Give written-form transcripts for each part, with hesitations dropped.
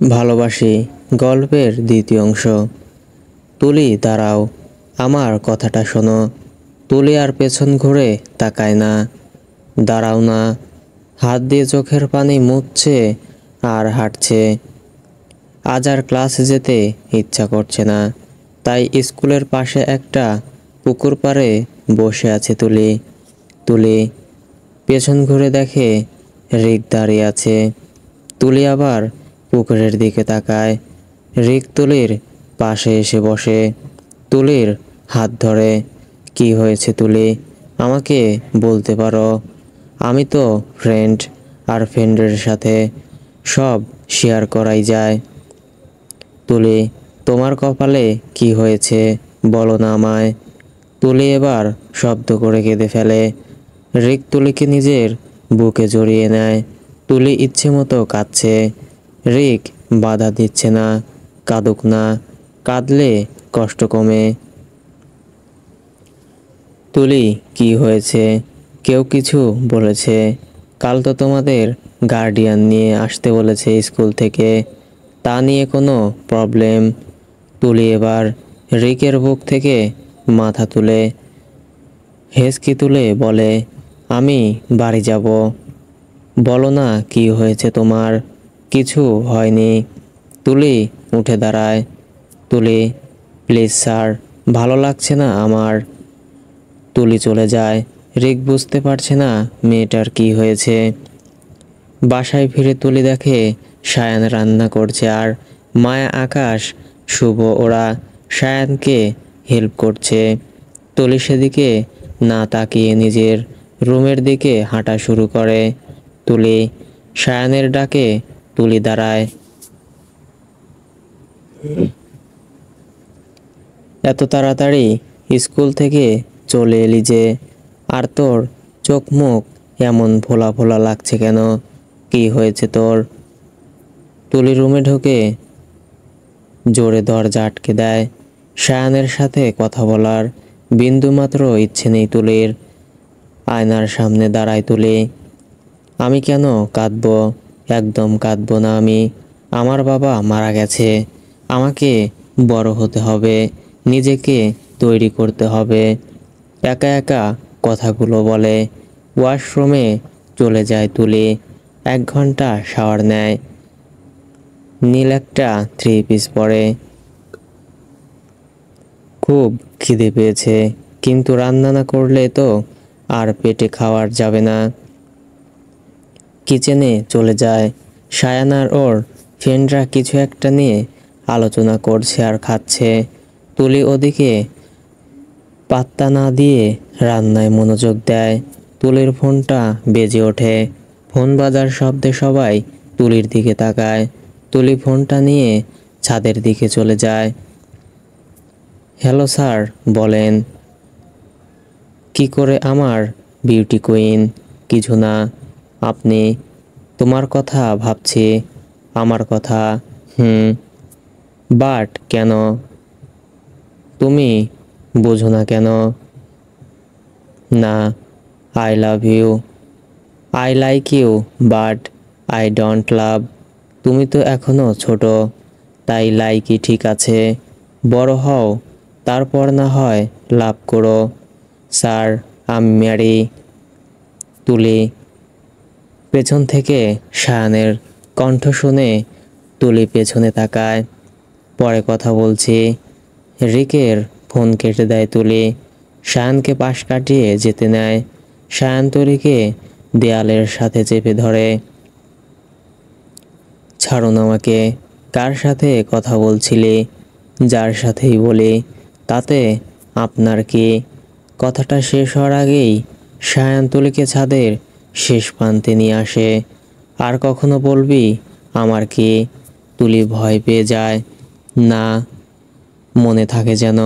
ভালোবাসি গল্পের দ্বিতীয় অংশ। তুলি দাঁড়াও, আমার কথাটা শোনো। তুলি আর পেছন ঘুরে তাকায় না। দাঁড়াও না। হাত দিয়ে চোখের পানি মুছছে আর হাঁটছে। আজ আর ক্লাসে যেতে ইচ্ছা করছে না, তাই স্কুলের পাশে একটা পুকুর পাড়ে বসে আছে তুলি। তুলি পেছন ঘুরে দেখে রিক দাঁড়িয়ে আছে। তুলি আবার পুকুরের দিকে তাকায়। রিক তুলির পাশে এসে বসে, তুলির হাত ধরে। কি হয়েছে তুলি, আমাকে বলতে পারো? আমি তো ফ্রেন্ড, আর ফ্রেন্ডের সাথে সব শেয়ার করাই যায়। তুলি, তোমার কপালে কি হয়েছে বলো না আমায়। তুলি এবার শব্দ করে কেঁদে ফেলে। রিক তুলিকে নিজের বুকে জড়িয়ে নেয়। তুলি ইচ্ছে মতো কাঁদছে। রিক বাধা দিচ্ছে না, কাঁদুক না, কাঁদলে কষ্ট কমে। তুলি, কি হয়েছে? কেউ কিছু বলেছে? কাল তো তোমাদের গার্ডিয়ান নিয়ে আসতে বলেছে স্কুল থেকে, তা নিয়ে কোনো প্রবলেম? তুলি এবার রিকের বুক থেকে মাথা তুলে হেঁচকি তুলে বলে, আমি বাড়ি যাব। বলো না কি হয়েছে তোমার? কিছু হয়নি। তুলি উঠে দাঁড়ায়। তুলি, প্লিজ স্যার, ভালো লাগছে না আমার। তুলি চলে যায়। রিক বুঝতে পারছে না মেয়েটার কি হয়েছে। বাসায় ফিরে তুলি দেখে সায়ান রান্না করছে, আর মায়া, আকাশ, শুভ ওরা সায়ানকে হেল্প করছে। তুলি সেদিকে না তাকিয়ে নিজের রুমের দিকে হাঁটা শুরু করে। তুলি, সায়ানের ডাকে তুলি দাঁড়ায়। এত তাড়াতাড়ি স্কুল থেকে চলে এলি যে? আর তোর চোখ মুখ এমন ফোলা ফোলা লাগছে কেন? কি হয়েছে তোর? তুলি রুমে ঢুকে জোরে দরজা আটকে দেয়। সায়ানের সাথে কথা বলার বিন্দুমাত্র ইচ্ছে নেই তুলির। আয়নার সামনে দাঁড়ায় তুলি। আমি কেন কাঁদবো? একদম কাঁদবো না আমি। আমার বাবা মারা গেছে। আমাকে বড় হতে হবে, নিজেকে তৈরি করতে হবে। একা একা কথাগুলো বলে। ওয়াশরুমে চলে যায় তুলি। 1 ঘন্টা শাওয়ার নেয়। নীল একটা 3 পিস পরে। খুব খিদে পেয়েছে, কিন্তু রান্না না করলে তো আর পেটে খাওয়ার যাবে না। কিচেনে চলে যায়। সায়ান আর ওর ফ্রেন্ডরা কিছু একটা নিয়ে আলোচনা করছে আর খাচ্ছে। তুলি ওদিকে পাত্তা না দিয়ে রান্নায় মনোযোগ দেয়। তুলির ফোনটা বেজে ওঠে। ফোন বাজার শব্দে সবাই তুলির দিকে তাকায়। তুলি ফোনটা নিয়ে ছাদের দিকে চলে যায়। হ্যালো স্যার, বলেন। কি করে আমার বিউটি কুইন? কিছু না। আপনি? তোমার কথা ভাবছি। আমার কথা? বাট কেন? তুমি বোঝো না কেন? না, I love you. I like you, but I don't love. তুমি তো এখনো ছোট, তাই লাইকই ঠিক আছে। বড় হও, তারপর না হয় লাভ করো। স্যার, আমি ম্যারি। তুলি পেছন থেকে সায়ানের কণ্ঠ শুনে তুলি পেছনে তাকায়। পরে কথা বলছি। রিকের ফোন কেটে দেয় তুলি। সায়ানকে পাশ কাটিয়ে যেতে নেয়। সায়ান তুলিকে দেয়ালের সাথে চেপে ধরে। ছাড়ুন আমাকে। কার সাথে কথা বলছিলি? যার সাথেই বলি, তাতে আপনার কি? কথাটা শেষ হওয়ার আগেই সায়ান তুলিকে ছাদের শেষ প্রান্তে নিয়ে আসে। আর কখনো বলবি আমার কি? তুলি ভয় পেয়ে যায়। না, মনে থাকে যেন।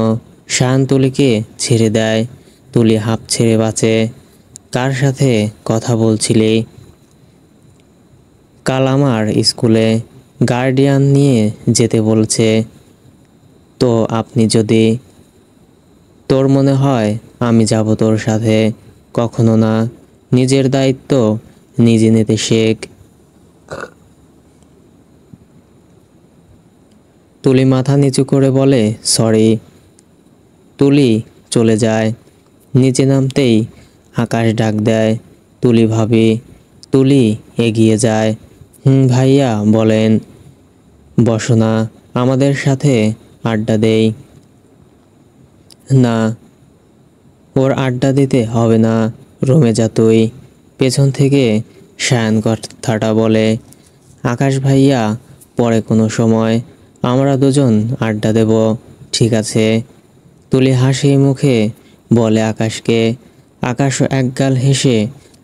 সায়ান তুলিকে ছেড়ে দেয়। তুলি হাঁপ ছেড়ে বাঁচে। কার সাথে কথা বলছিলি? কাল আমার স্কুলে গার্ডিয়ান নিয়ে যেতে বলছে। তো আপনি যদি? তোর মনে হয় আমি যাব তোর সাথে? কখনো না। নিজের দায়িত্ব নিজে নিতে শেখ। তুলি মাথা নিচু করে বলে সরি। তুলি চলে যায়। নিচে নামতেই আকাশ ডাক দেয়, তুলি ভাবি। তুলি এগিয়ে যায়। ভাইয়া বলেন। বসো না, আমাদের সাথে আড্ডা দেই। না, ওর আড্ডা দিতে হবে না, রুমে যা তুই। পেছন থেকে সায়ান কথাটা বলে। আকাশ ভাইয়া, পরে কোনো সময় আমরা দুজন আড্ডা দেব, ঠিক আছে? তুলি হাসি মুখে বলে আকাশকে। আকাশও একগাল হেসে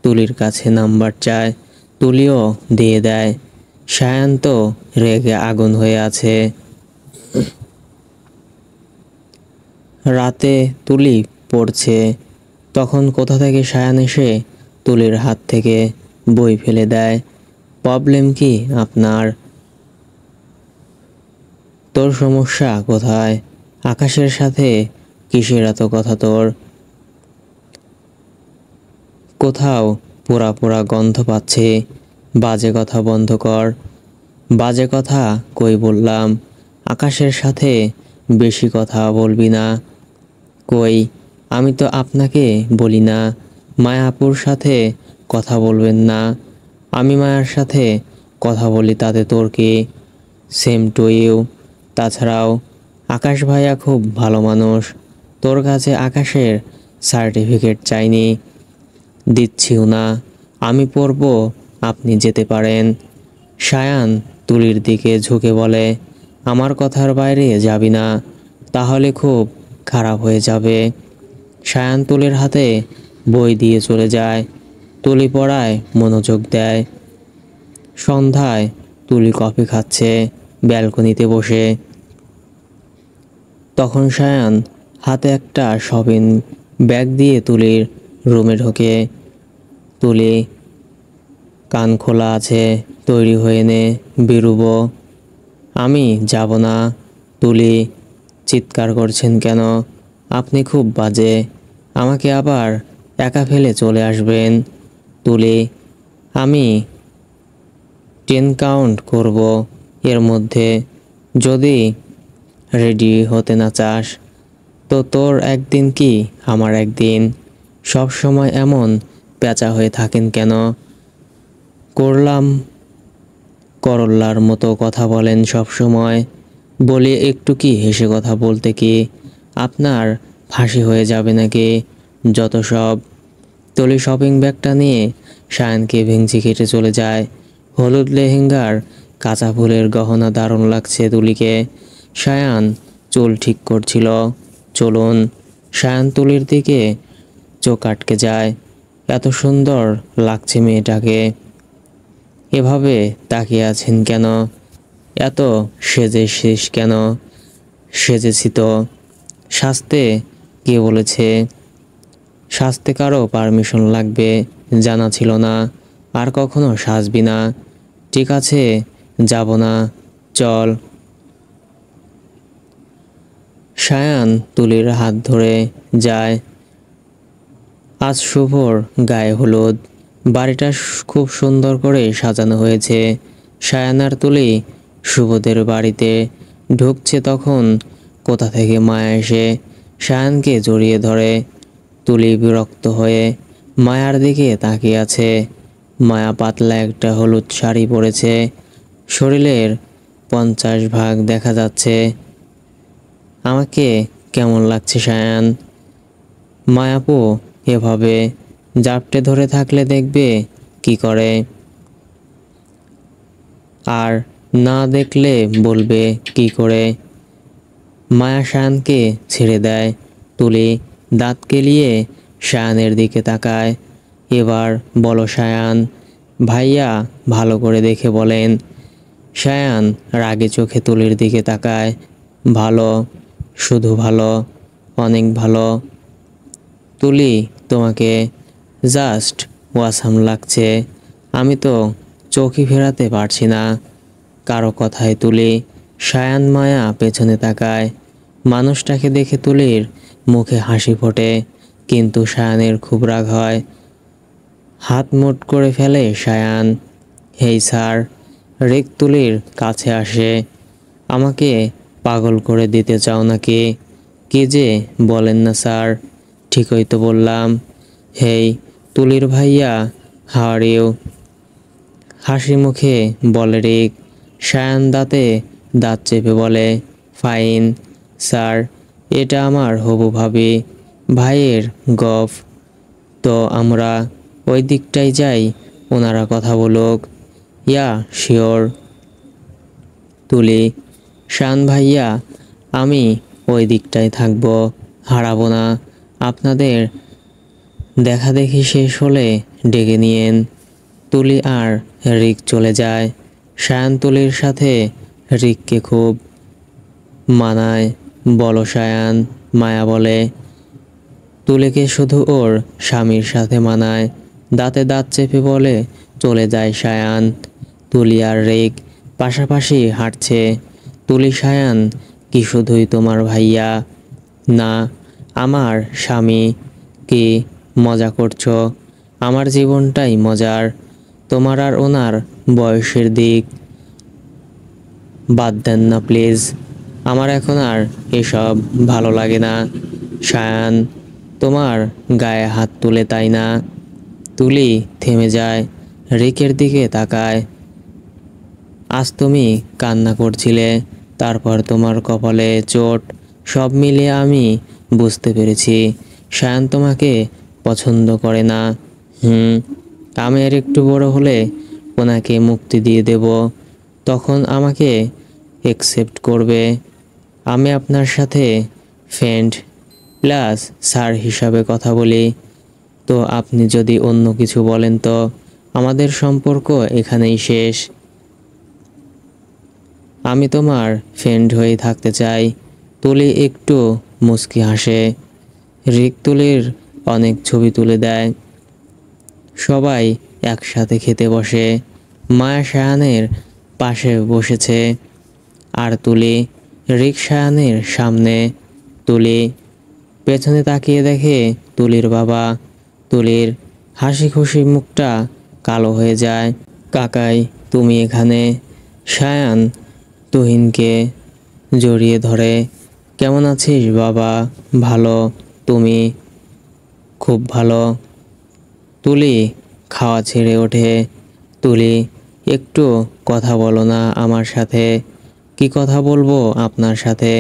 তুলির কাছে নাম্বার চায়। তুলিও দিয়ে দেয়। সায়ান তো রেগে আগুন হয়ে আছে। রাতে তুলি পড়ছে, তখন কোথা থেকে সায়ান এসে তুলির হাত থেকে বই ফেলে দেয়। প্রবলেম কি আপনার? তোর সমস্যা কোথায়? আকাশের সাথে কিসের এত কথা তোর? কোথাও পোড়া পোড়া গন্ধ পাচ্ছি। বাজে কথা বন্ধ কর। বাজে কথা কই বললাম? আকাশের সাথে বেশি কথা বলবি না। কই, আমি তো আপনাকে বলি না মায়াপুর সাথে কথা বলবেন না। আমি মায়ার সাথে কথা বলি, তাতে তোর কি? Same to you. তাছাড়াও আকাশ ভাইয়া খুব ভালো মানুষ। তোর কাছে আকাশের সার্টিফিকেট চাইনি, দিচ্ছিও না। আমি পড়ব, আপনি যেতে পারেন। সায়ান তুলির দিকে ঝুঁকে বলে, আমার কথার বাইরে যাবি না, তাহলে খুব খারাপ হয়ে যাবে। সায়ান তুলির হাতে বই দিয়ে চলে যায়। তুলি পড়ায় মনোযোগ দেয়। সন্ধ্যায় তুলি কফি খাচ্ছে ব্যালকনিতে বসে। তখন সায়ান হাতে একটা শপিং ব্যাগ দিয়ে তুলির রুমে ঢোকে। তুলি, কান খোলা আছে, তৈরি হয়ে নে, বেরোবো। আমি যাব না। তুলি, চিৎকার করছেন কেন? আপনি খুব বাজে, আমাকে আবার একা ফেলে চলে আসবেন। তুলি, আমি 10 কাউন্ট করব এর মধ্যে। যদি রেডি হতে না চাস তো তোর একদিন কি আমার একদিন। সব সময় এমন পেঁচা হয়ে থাকেন কেন? করলাম করল্লার মতো কথা বলেন সব সময়। বলি একটু কি হেসে কথা বলতে কি আপনার ফাঁসি হয়ে যাবে নাকি? যত সব। তুলি শপিং ব্যাগটা নিয়ে সায়ানকে ভেঙচি কেটে চলে যায়। হলুদ লেহেঙ্গার কাঁচা ফুলের গহনা দারুণ লাগছে তুলিকে। সায়ান চুল ঠিক করছিল। চলুন। সায়ান তুলির দিকে চোখ আটকে যায়। এত সুন্দর লাগছে মেয়েটাকে। এভাবে তাকিয়ে আছেন কেন? এত সেজেছিস কেন? সেজেছি তো। সাজতে কে বলেছে? সাজতে কারো পারমিশন লাগবে জানা ছিল না। আর কখনো সাজবি না। ঠিক আছে, যাব না, চল। সায়ান তুলির হাত ধরে যায়। আজ শুভর গায়ে হলুদ। বাড়িটা খুব সুন্দর করে সাজানো হয়েছে। সায়ান আর তুলি শুভদের বাড়িতে ঢুকছে, তখন কোথা থেকে মায়া এসে সায়ানকে জড়িয়ে ধরে। তুলি বিরক্ত হয়ে মায়ার দিকে তাকিয়ে আছে। মায়া পাতলা একটা হলুদ শাড়ি পরেছে, শরীরের 50% দেখা যাচ্ছে। আমাকে কেমন লাগছে সায়ান? মায়াপু এভাবে জাপটে ধরে থাকলে দেখবে কি করে, আর না দেখলে বলবে কি করে? মায়া সায়ানকে ছেড়ে দেয়। তুলি দাঁত কেলিয়ে সায়ানের দিকে তাকায়। এবার বলো সায়ান। ভাইয়া ভালো করে দেখে বলেন। সায়ান রাগে চোখে তুলির দিকে তাকায়। ভালো, শুধু ভালো, অনেক ভালো। তুলি, তোমাকে জাস্ট ওয়াসাম লাগছে। আমি তো চোখই ফেরাতে পারছি না কারো কথায়। তুলি, সায়ান মায়া পেছনে তাকায়। মানুষটাকে দেখে তুলির মুখে হাসি ফোটে, কিন্তু সায়ানের খুব রাগ হয়। হাত মুঠ করে ফেলে সায়ান। হেই স্যার। রেগ তুলির কাছে আসে। আমাকে পাগল করে দিতে চাও নাকি? কি যে বলেন না স্যার, ঠিকই তো বললাম। হেই তুলির ভাইয়া, হাউ আর ইউ? হাসি মুখে বলে রিক। সায়ান দাঁতে দাঁত চেপে বলে, ফাইন স্যার, এটা আমার হবু ভাবি ভাইয়ের গফ। তো আমরা ওই দিকটাই যাই, ওনারা কথা বলুক। Yeah sure. তুলি, শান ভাইয়া, আমি ওই দিকটায় থাকবো, হারাবো না। আপনাদের দেখা দেখি শেষ হলে ডেকে নিয়েন। তুলি আর রিক চলে যায়। শায়ান তুলির সাথে রিককে খুব মানায়। বলো শায়ান, মায়া বলে। তুলিকে শুধু ওর স্বামীর সাথে মানায়। দাঁতে দাঁত চেপে বলে চলে যায় শায়ান। তুলি আর রিক পাশাপাশি হাঁটছে। তুলি, শায়ান কি শুধুই তোমার ভাইয়া? না, আমার স্বামী। কি মজা করছো? আমার জীবনটাই মজার। তোমার আর ওনার বয়সের দিক বাদ দেন না প্লিজ। আমার এখন আর এসব ভালো লাগে না। শায়ান তোমার গায়ে হাত তুলে, তাই না? তুলি থেমে যায়, রিকের দিকে তাকায়। আজ তুমি কান্না করছিলে, তারপর তোমার কপালে চোট, সব মিলিয়ে আমি বুঝতে পেরেছি শায়ান তোমাকে পছন্দ করে না। আমি আর একটু বড় হলে ওনাকে মুক্তি দিয়ে দেব, তখন আমাকে অ্যাকসেপ্ট করবে। আমি আপনার সাথে ফ্রেন্ড প্লাস স্যার হিসাবে কথা বলি। তো আপনি যদি অন্য কিছু বলেন তো আমাদের সম্পর্ক এখানেই শেষ। আমি তোমার ফ্রেন্ড হয়ে থাকতে চাই। তুলি একটু মুচকি হাসে। রিক তুলির অনেক ছবি তুলে দেয়। সবাই একসাথে খেতে বসে। মায়া শায়ানের পাশে বসেছে আর তুলি রিক শায়ানের সামনে। তুলি পেছনে তাকিয়ে দেখে তুলির বাবা। তুলির হাসি খুশি মুখটা কালো হয়ে যায়। কাকাই তুমি এখানে? শায়ান তুহিনকে জড়িয়ে ধরে, কেমন আছিস বাবা? ভালো, তুমি? খুব ভালো। তুলি খাওয়া ছেড়ে ওঠে। তুলি, একটু কথা বলো না আমার সাথে? কি কথা বলবো আপনার সাথে?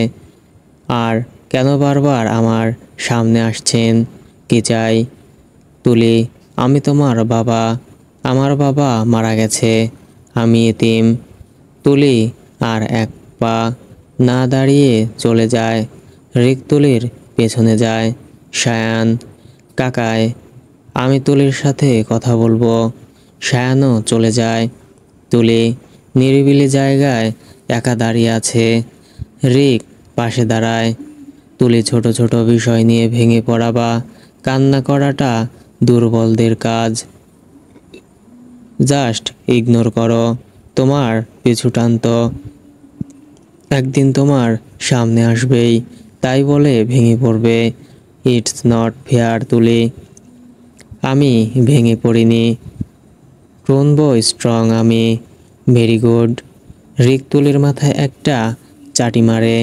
আর কেন বারবার আমার সামনে আসছেন? কি চাই? তুলি, আমি তোমার বাবা। আমার বাবা মারা গেছে, আমি এতিম। তুলি আর এক পা না দাঁড়িয়ে চলে যায়। রিক তুলির পেছনে যায়। শায়ান, কাকাই আমি তুলির সাথে কথা বলবো। শায়ানও চলে যায়। তুলি নিরিবিলি জায়গায় একা দাঁড়িয়ে আছে। রিক পাশে দাঁড়ায়। তুলি ছোট ছোট বিষয় নিয়ে ভেঙে পড়া বা কান্না করাটা দুর্বলদের কাজ। জাস্ট ইগনোর করো, তোমার পিছু টানতো একদিন তোমার সামনে আসবেই, তাই বলে ভেঙে পড়বে। ইটস নট ফেয়ার তুলি। আমি ভেঙে পড়িনি, প্রনবো স্ট্রং আমি। Very good. রিক তুলির মাথায় একটা চাটি মারে।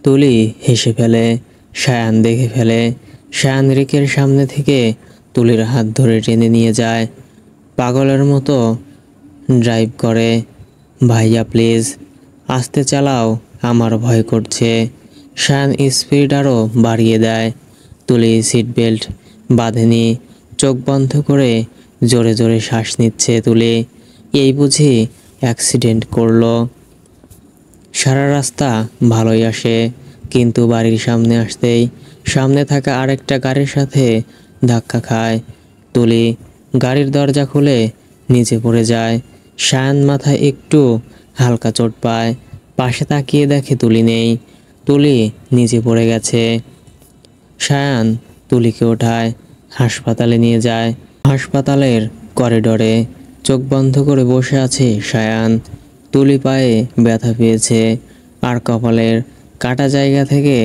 তুলি হেসে ফেলে। শায়ান দেখে ফেলে। শায়ান রিকের সামনে থেকে তুলির হাত ধরে টেনে নিয়ে যায়। পাগলের মতো ড্রাইভ করে। ভাইয়া প্লিজ আস্তে চালাও, আমার ভয় করছে। শায়ান স্পিড আরও বাড়িয়ে দেয়। তুলি সিট বেল্ট বাঁধেনি, চোখ বন্ধ করে জোরে জোরে শ্বাস নিচ্ছে। তুলি এই বুঝি অ্যাক্সিডেন্ট করলো। সারা রাস্তা ভালোই আসে, কিন্তু বাড়ির সামনে আসতেই সামনে থাকা আরেকটা গাড়ির সাথে ধাক্কা খায়। তুলি গাড়ির দরজা খুলে নিচে পড়ে যায়। শায়ান মাথায় একটু হালকা চোট পায়। পাশে তাকিয়ে দেখে তুলি নেই। তুলি নিচে পড়ে গেছে। শায়ান তুলিকে ওঠায়, হাসপাতালে নিয়ে যায়। হাসপাতালের করিডোরে চোখ বন্ধ করে বসে আছে শায়ান। তুলি পায়ে ব্যথা পেয়েছে আর কপালের কাটা জায়গা থেকে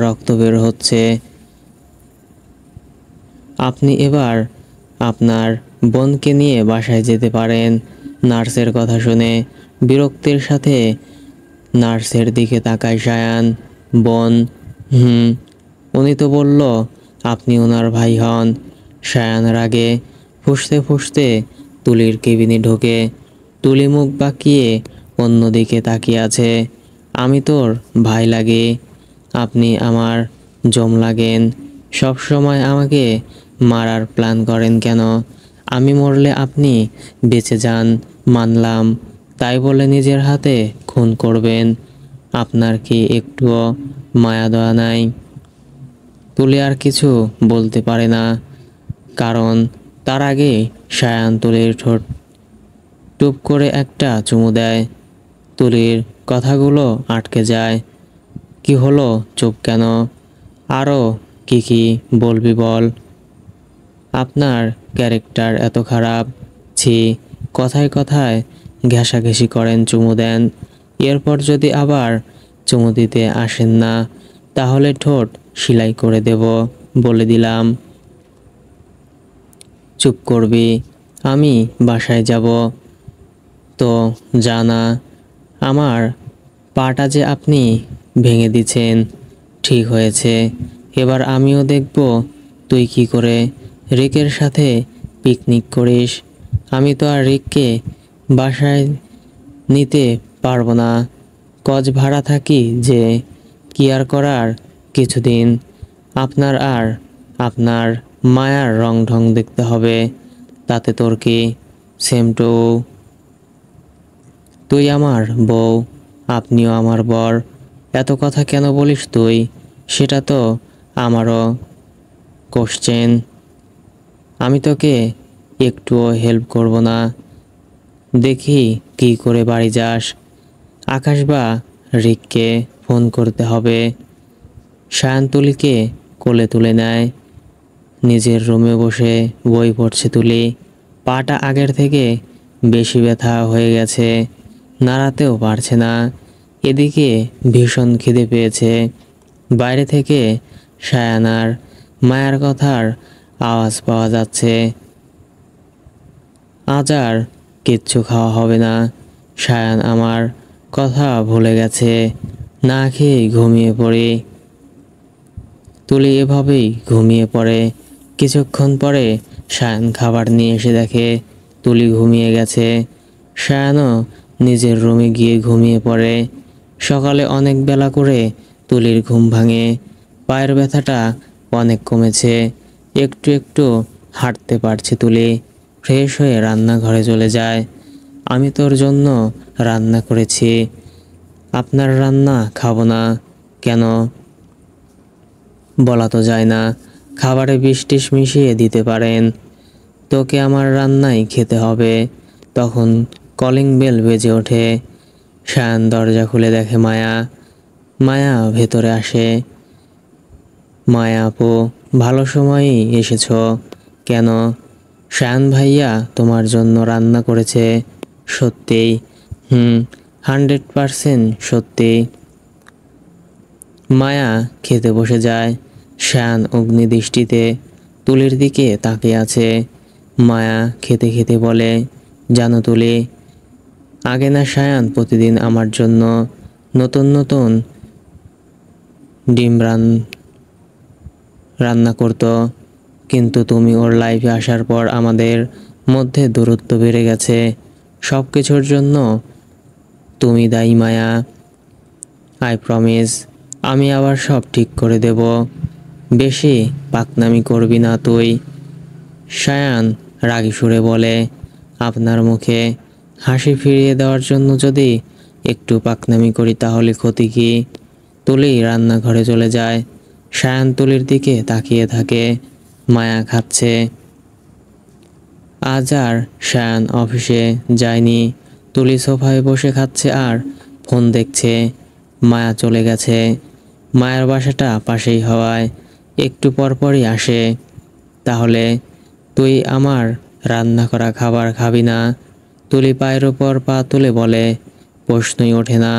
রক্ত বের হচ্ছে। আপনি এবার আপনার বোনকে নিয়ে বাসায় যেতে পারেন। নার্সের কথা শুনে বিরক্তির সাথে নার্সের দিকে তাকায় সায়ান। বোন? হুম। উনি তো বলল আপনি ওনার ভাই হন। সায়ান রাগে ফুঁসতে ফুঁসতে তুলির কেবিনে ঢোকে। তুলি মুখ বাঁকিয়ে অন্যদিকে তাকিয়ে আছে। আমি তোর ভাই লাগি, আপনি আমার জম লাগেন। সব সময় আমাকে মারার প্ল্যান করেন কেন? আমি মরলে আপনি বেঁচে যান মানলাম, তাই বলে নিজের হাতে খুন করবেন? আপনার কি একটুও মায়া দয়া নাই? তুলি আর কিছু বলতে পারে না, কারণ তার আগে সায়ান তুলির ঠোঁট টুপ করে একটা চুমু দেয়। তুলির কথাগুলো আটকে যায়। কি হলো, চুপ কেন? আরও কি বলবি বল। আপনার ক্যারেক্টার এত খারাপ। ছি। কথায় কথায় ঘেঁষাঘেঁষি করেন, চুমু দেন। এরপর যদি আবার চুমু দিতে আসেন না, তাহলে ঠোঁট সেলাই করে দেব, বলে দিলাম। চুপ করবি? আমি বাসায় যাব। তো জানা, আমার পাটা যে আপনি ভেঙে দিছেন। ঠিক হয়েছে, এবার আমিও দেখব তুই কি করে রিকের সাথে পিকনিক করিস। আমি তো আর রিককে বাসায় নিতে পারবো না। কজ ভাড়া থাকি যে, কি আর করার। কিছুদিন আপনার আর আপনার মায়ার রং ঢং দেখতে হবে, তাতে তোর কি? Same two. তুই আমার বউ, আপনিও আমার বর। এত কথা কেন বলিস তুই? সেটা তো আমারও কোশ্চেন। আমি তোকে একটুও হেল্প করব না। দেখি কি করে বাড়ি যাস। আকাশ বা রিককে ফোন করতে হবে। সায়ান তুলিকে কোলে তুলে নেয়। নিজের রুমে বসে বই পড়ছে তুলি। পাটা আগের থেকে বেশি ব্যথা হয়ে গেছে, নাড়াতেও পারছে না। এদিকে ভীষণ খিদে পেয়েছে। বাইরে থেকে সায়ান আর মায়ের কথার আওয়াজ পাওয়া যাচ্ছে। আজ আর কিচ্ছু খাওয়া হবে না। সায়ান আমার কথা ভুলে গেছে। না খেয়ে ঘুমিয়ে পড়ি। তুলি এভাবেই ঘুমিয়ে পড়ে। কিছুক্ষণ পরে সায়ান খাবার নিয়ে এসে দেখে তুলি ঘুমিয়ে গেছে। সায়ানও নিজের রুমে গিয়ে ঘুমিয়ে পড়ে। সকালে অনেক বেলা করে তুলির ঘুম ভাঙে। পায়ের ব্যথাটা অনেক কমেছে। একটু একটু হাঁটতে পারছে তুলি। ফ্রেশ হয়ে রান্নাঘরে চলে যায়। আমি তোর জন্য রান্না করেছি। আপনার রান্না খাবো না। কেন? বলা তো যায় না। খাবারে বিষ টিস মিশিয়ে দিতে পারেন। তোকে আমার রান্নাই খেতে হবে। তখন কলিং বেল বেজে ওঠে। সায়ান দরজা খুলে দেখে মায়া। মায়া ভেতরে আসে। মায়া আপু, ভালো সময়ই এসেছো। কেন? সায়ান ভাইয়া তোমার জন্য রান্না করেছে। সত্যিই? হুম, 100% সত্যি। মায়া খেতে বসে যায়। সায়ান অগ্নিদৃষ্টিতে তুলির দিকে তাকিয়ে আছে। মায়া খেতে খেতে বলে, জানো তুলি, আগে না সায়ান প্রতিদিন আমার জন্য নতুন নতুন ডিম রান্না করতো, কিন্তু তুমি ওর লাইফে আসার পর আমাদের মধ্যে দূরত্ব বেড়ে গেছে। সব কিছুর জন্য তুমি দায়ী মায়া। আই প্রমিস, আমি আবার সব ঠিক করে দেব। বেশি পাকনামি করবি না তুই। সায়ান রাগী সুরে বলে, আপনার মুখে হাসি ফিরিয়ে দেওয়ার জন্য যদি একটু পাকনামি করি তাহলে ক্ষতি কি? তুলি রান্নাঘরে চলে যায়। সায়ান তুলির দিকে তাকিয়ে থাকে। মায়া খাচ্ছে। আজ আর সায়ান অফিসে যায়নি। তুলি সোফায় বসে খাচ্ছে আর ফোন দেখছে। মায়া চলে গেছে। মায়ের বাসাটা পাশেই হওয়ায় একটু পরপরই আসে। তাহলে তুই আমার রান্না করা খাবার খাবি না? তুলি পায়ের ওপর পা তুলে বলে, প্রশ্নই ওঠে না।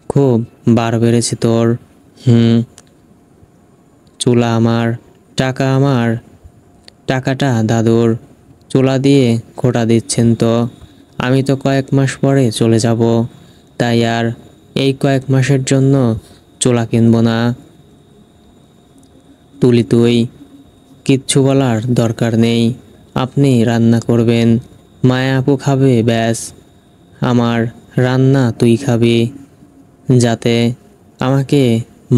খুব বার বেড়েছে তোর। হুম। চুলা আমার, টাকা আমার। টাকাটা দাদুর। চুলা দিয়ে খোটা দিচ্ছেন তো। আমি তো কয়েক মাস পরে চলে যাব। তাই আর এই কয়েক মাসের জন্য চুলা কিনব না। তুলি তুই কিচ্ছু বলার দরকার নেই, আপনি রান্না করবেন, মায়া আপু খাবে, ব্যাস। আমার রান্না তুই খাবি, যাতে আমাকে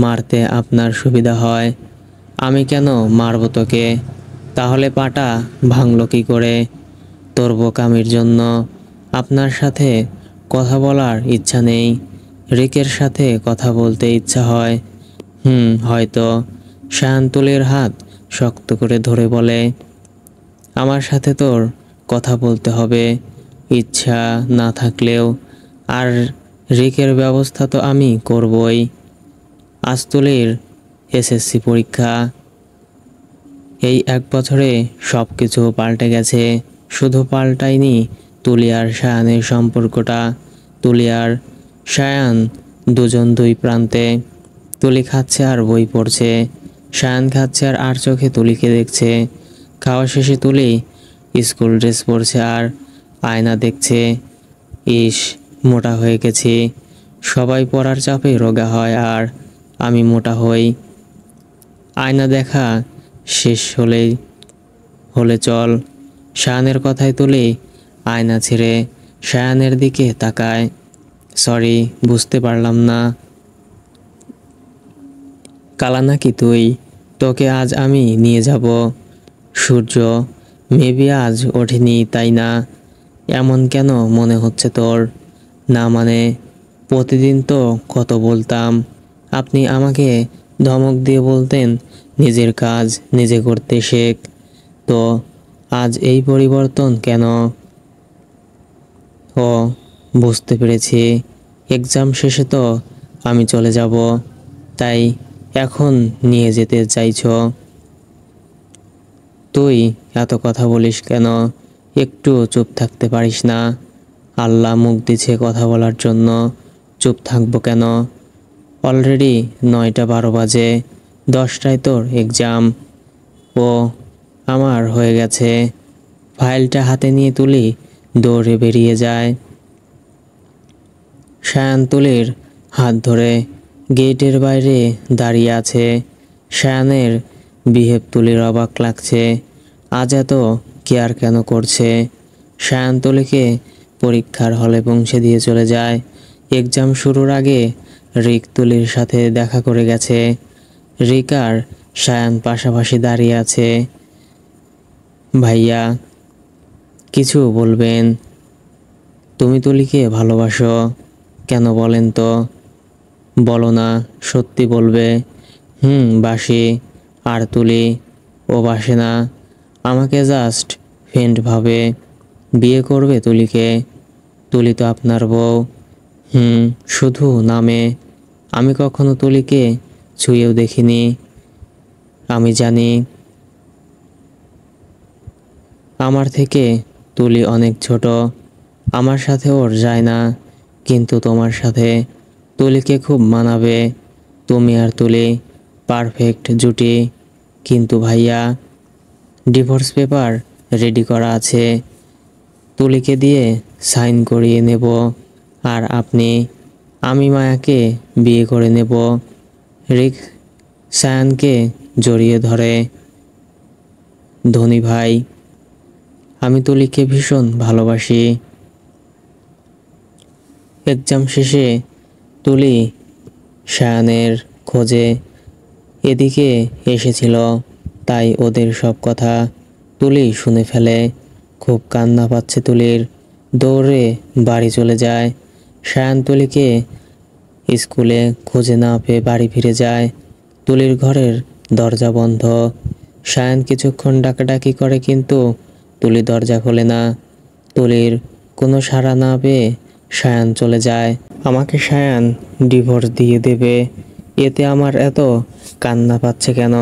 মারতে আপনার সুবিধা হয়। আমি কেন মারব তোকে? তাহলে পাটা ভাঙলো কি করে? তোর বোকামির জন্য আপনার সাথে কথা বলার ইচ্ছা নেই, রিকের সাথে কথা বলতে ইচ্ছা হয়। হয়তো। শায়ান তুলির হাত শক্ত করে ধরে বলে, আমার সাথে তোর কথা বলতে হবে, ইচ্ছা না থাকলেও। আর রিকের ব্যবস্থা তো আমি করবই। আজ তুলির এসএসসি পরীক্ষা। এই 1 বছরে সব কিছু পাল্টে গেছে। শুধু পাল্টায়নি তুলি আর শায়ানের সম্পর্কটা। তুলি আর শায়ান দুজন দুই প্রান্তে। তুলি খাচ্ছে আর বই পড়ছে, শায়ান খাচ্ছে আর চোখে তুলিকে দেখছে। খাওয়া শেষে তুলি স্কুল ড্রেস পরছে আর আয়না দেখছে। ইস, মোটা হয়ে গেছি। সবাই পড়ার চাপে রোগা হয় আর আমি মোটা হই। আয়না দেখা শেষ হলে চল। শায়ানের কথায় তুলি আয়না ছেড়ে শায়ানের দিকে তাকায়। সরি, বুঝতে পারলাম না। কালা নাকি তুই? তোকে আজ আমি নিয়ে যাব। সূর্য মেবি আজ ওঠেনি, তাই না? এমন কেন মনে হচ্ছে তোর? না মানে, প্রতিদিন তো কত বলতাম, আপনি আমাকে ধমক দিয়ে বলতেন নিজের কাজ নিজে করতে শেখ। তো আজ এই পরিবর্তন কেন? ও, বুঝতে পেরেছি। এক্সাম শেষে তো আমি চলে যাব, তাই এখন নিয়ে যেতে চাইছো। তুই এত কথা বলিস কেন? একটু চুপ থাকতে পারিস না? আল্লাহ মুখ দিছে কথা বলার জন্য, চুপ থাকবো কেন? অলরেডি 9টা 12 বাজে, 10টায় তোর এক্সাম। ও, আমার হয়ে গেছে। ফাইলটা হাতে নিয়ে তুলি দৌড়ে বেরিয়ে যায়। শায়ান তুলির হাত ধরে গেটের বাইরে দাঁড়িয়ে আছে। শায়ানের বিহেভ তুলির অবাক লাগছে। আজ এত কেয়ার কেন করছে? শায়ান তুলিকে পরীক্ষার হলে পৌঁছে দিয়ে চলে যায়। এক্সাম শুরুর আগে রিক তুলির সাথে দেখা করে গেছে। রিক আর শায়ান পাশাপাশি দাঁড়িয়ে আছে। ভাইয়া, কিছু বলবেন? তুমি তুলিকে ভালোবাসো? কেন বলেন তো? বলো না, সত্যি বলবে। বাসি। আর তুলি? ও বাসে না, আমাকে জাস্ট ফ্রেন্ড ভাবে। বিয়ে করবে তুলিকে? তুলি তো আপনার বউ। শুধু নামে। আমি কখনো তুলিকে ছুঁয়েও দেখিনি। আমি জানি আমার থেকে তুলি অনেক ছোট, আমার সাথে ওর যায় না, কিন্তু তোমার সাথে তুলিকে খুব মানাবে। তুমি আর তুলি পারফেক্ট জুটি। কিন্তু ভাইয়া, ডিভোর্স পেপার রেডি করা আছে, তুলিকে দিয়ে সাইন করিয়ে নেব। আর আমি মায়াকে বিয়ে করে নেব। রিক শায়ানকে জড়িয়ে ধরে। ধনী ভাই, আমি তুলিকে ভীষণ ভালোবাসি। এক্সাম শেষে তুলি শায়ানের খোঁজে এদিকে এসেছিল, তাই ওদের সব কথা তুলি শুনে ফেলে। খুব কান্না পাচ্ছে তুলির। দৌড়ে বাড়ি চলে যায়। শায়ান তুলিকে স্কুলে খুঁজে না পেয়ে বাড়ি ফিরে যায়। তুলির ঘরের দরজা বন্ধ। শায়ান কিছুক্ষণ ডাকাডাকি করে, কিন্তু তুলি দরজা খোলে না। তুলির কোনো সাড়া না পেয়ে শায়ান চলে যায়। আমাকে শায়ান ডিভোর্স দিয়ে দেবে, এতে আমার এত কান্না পাচ্ছে কেন?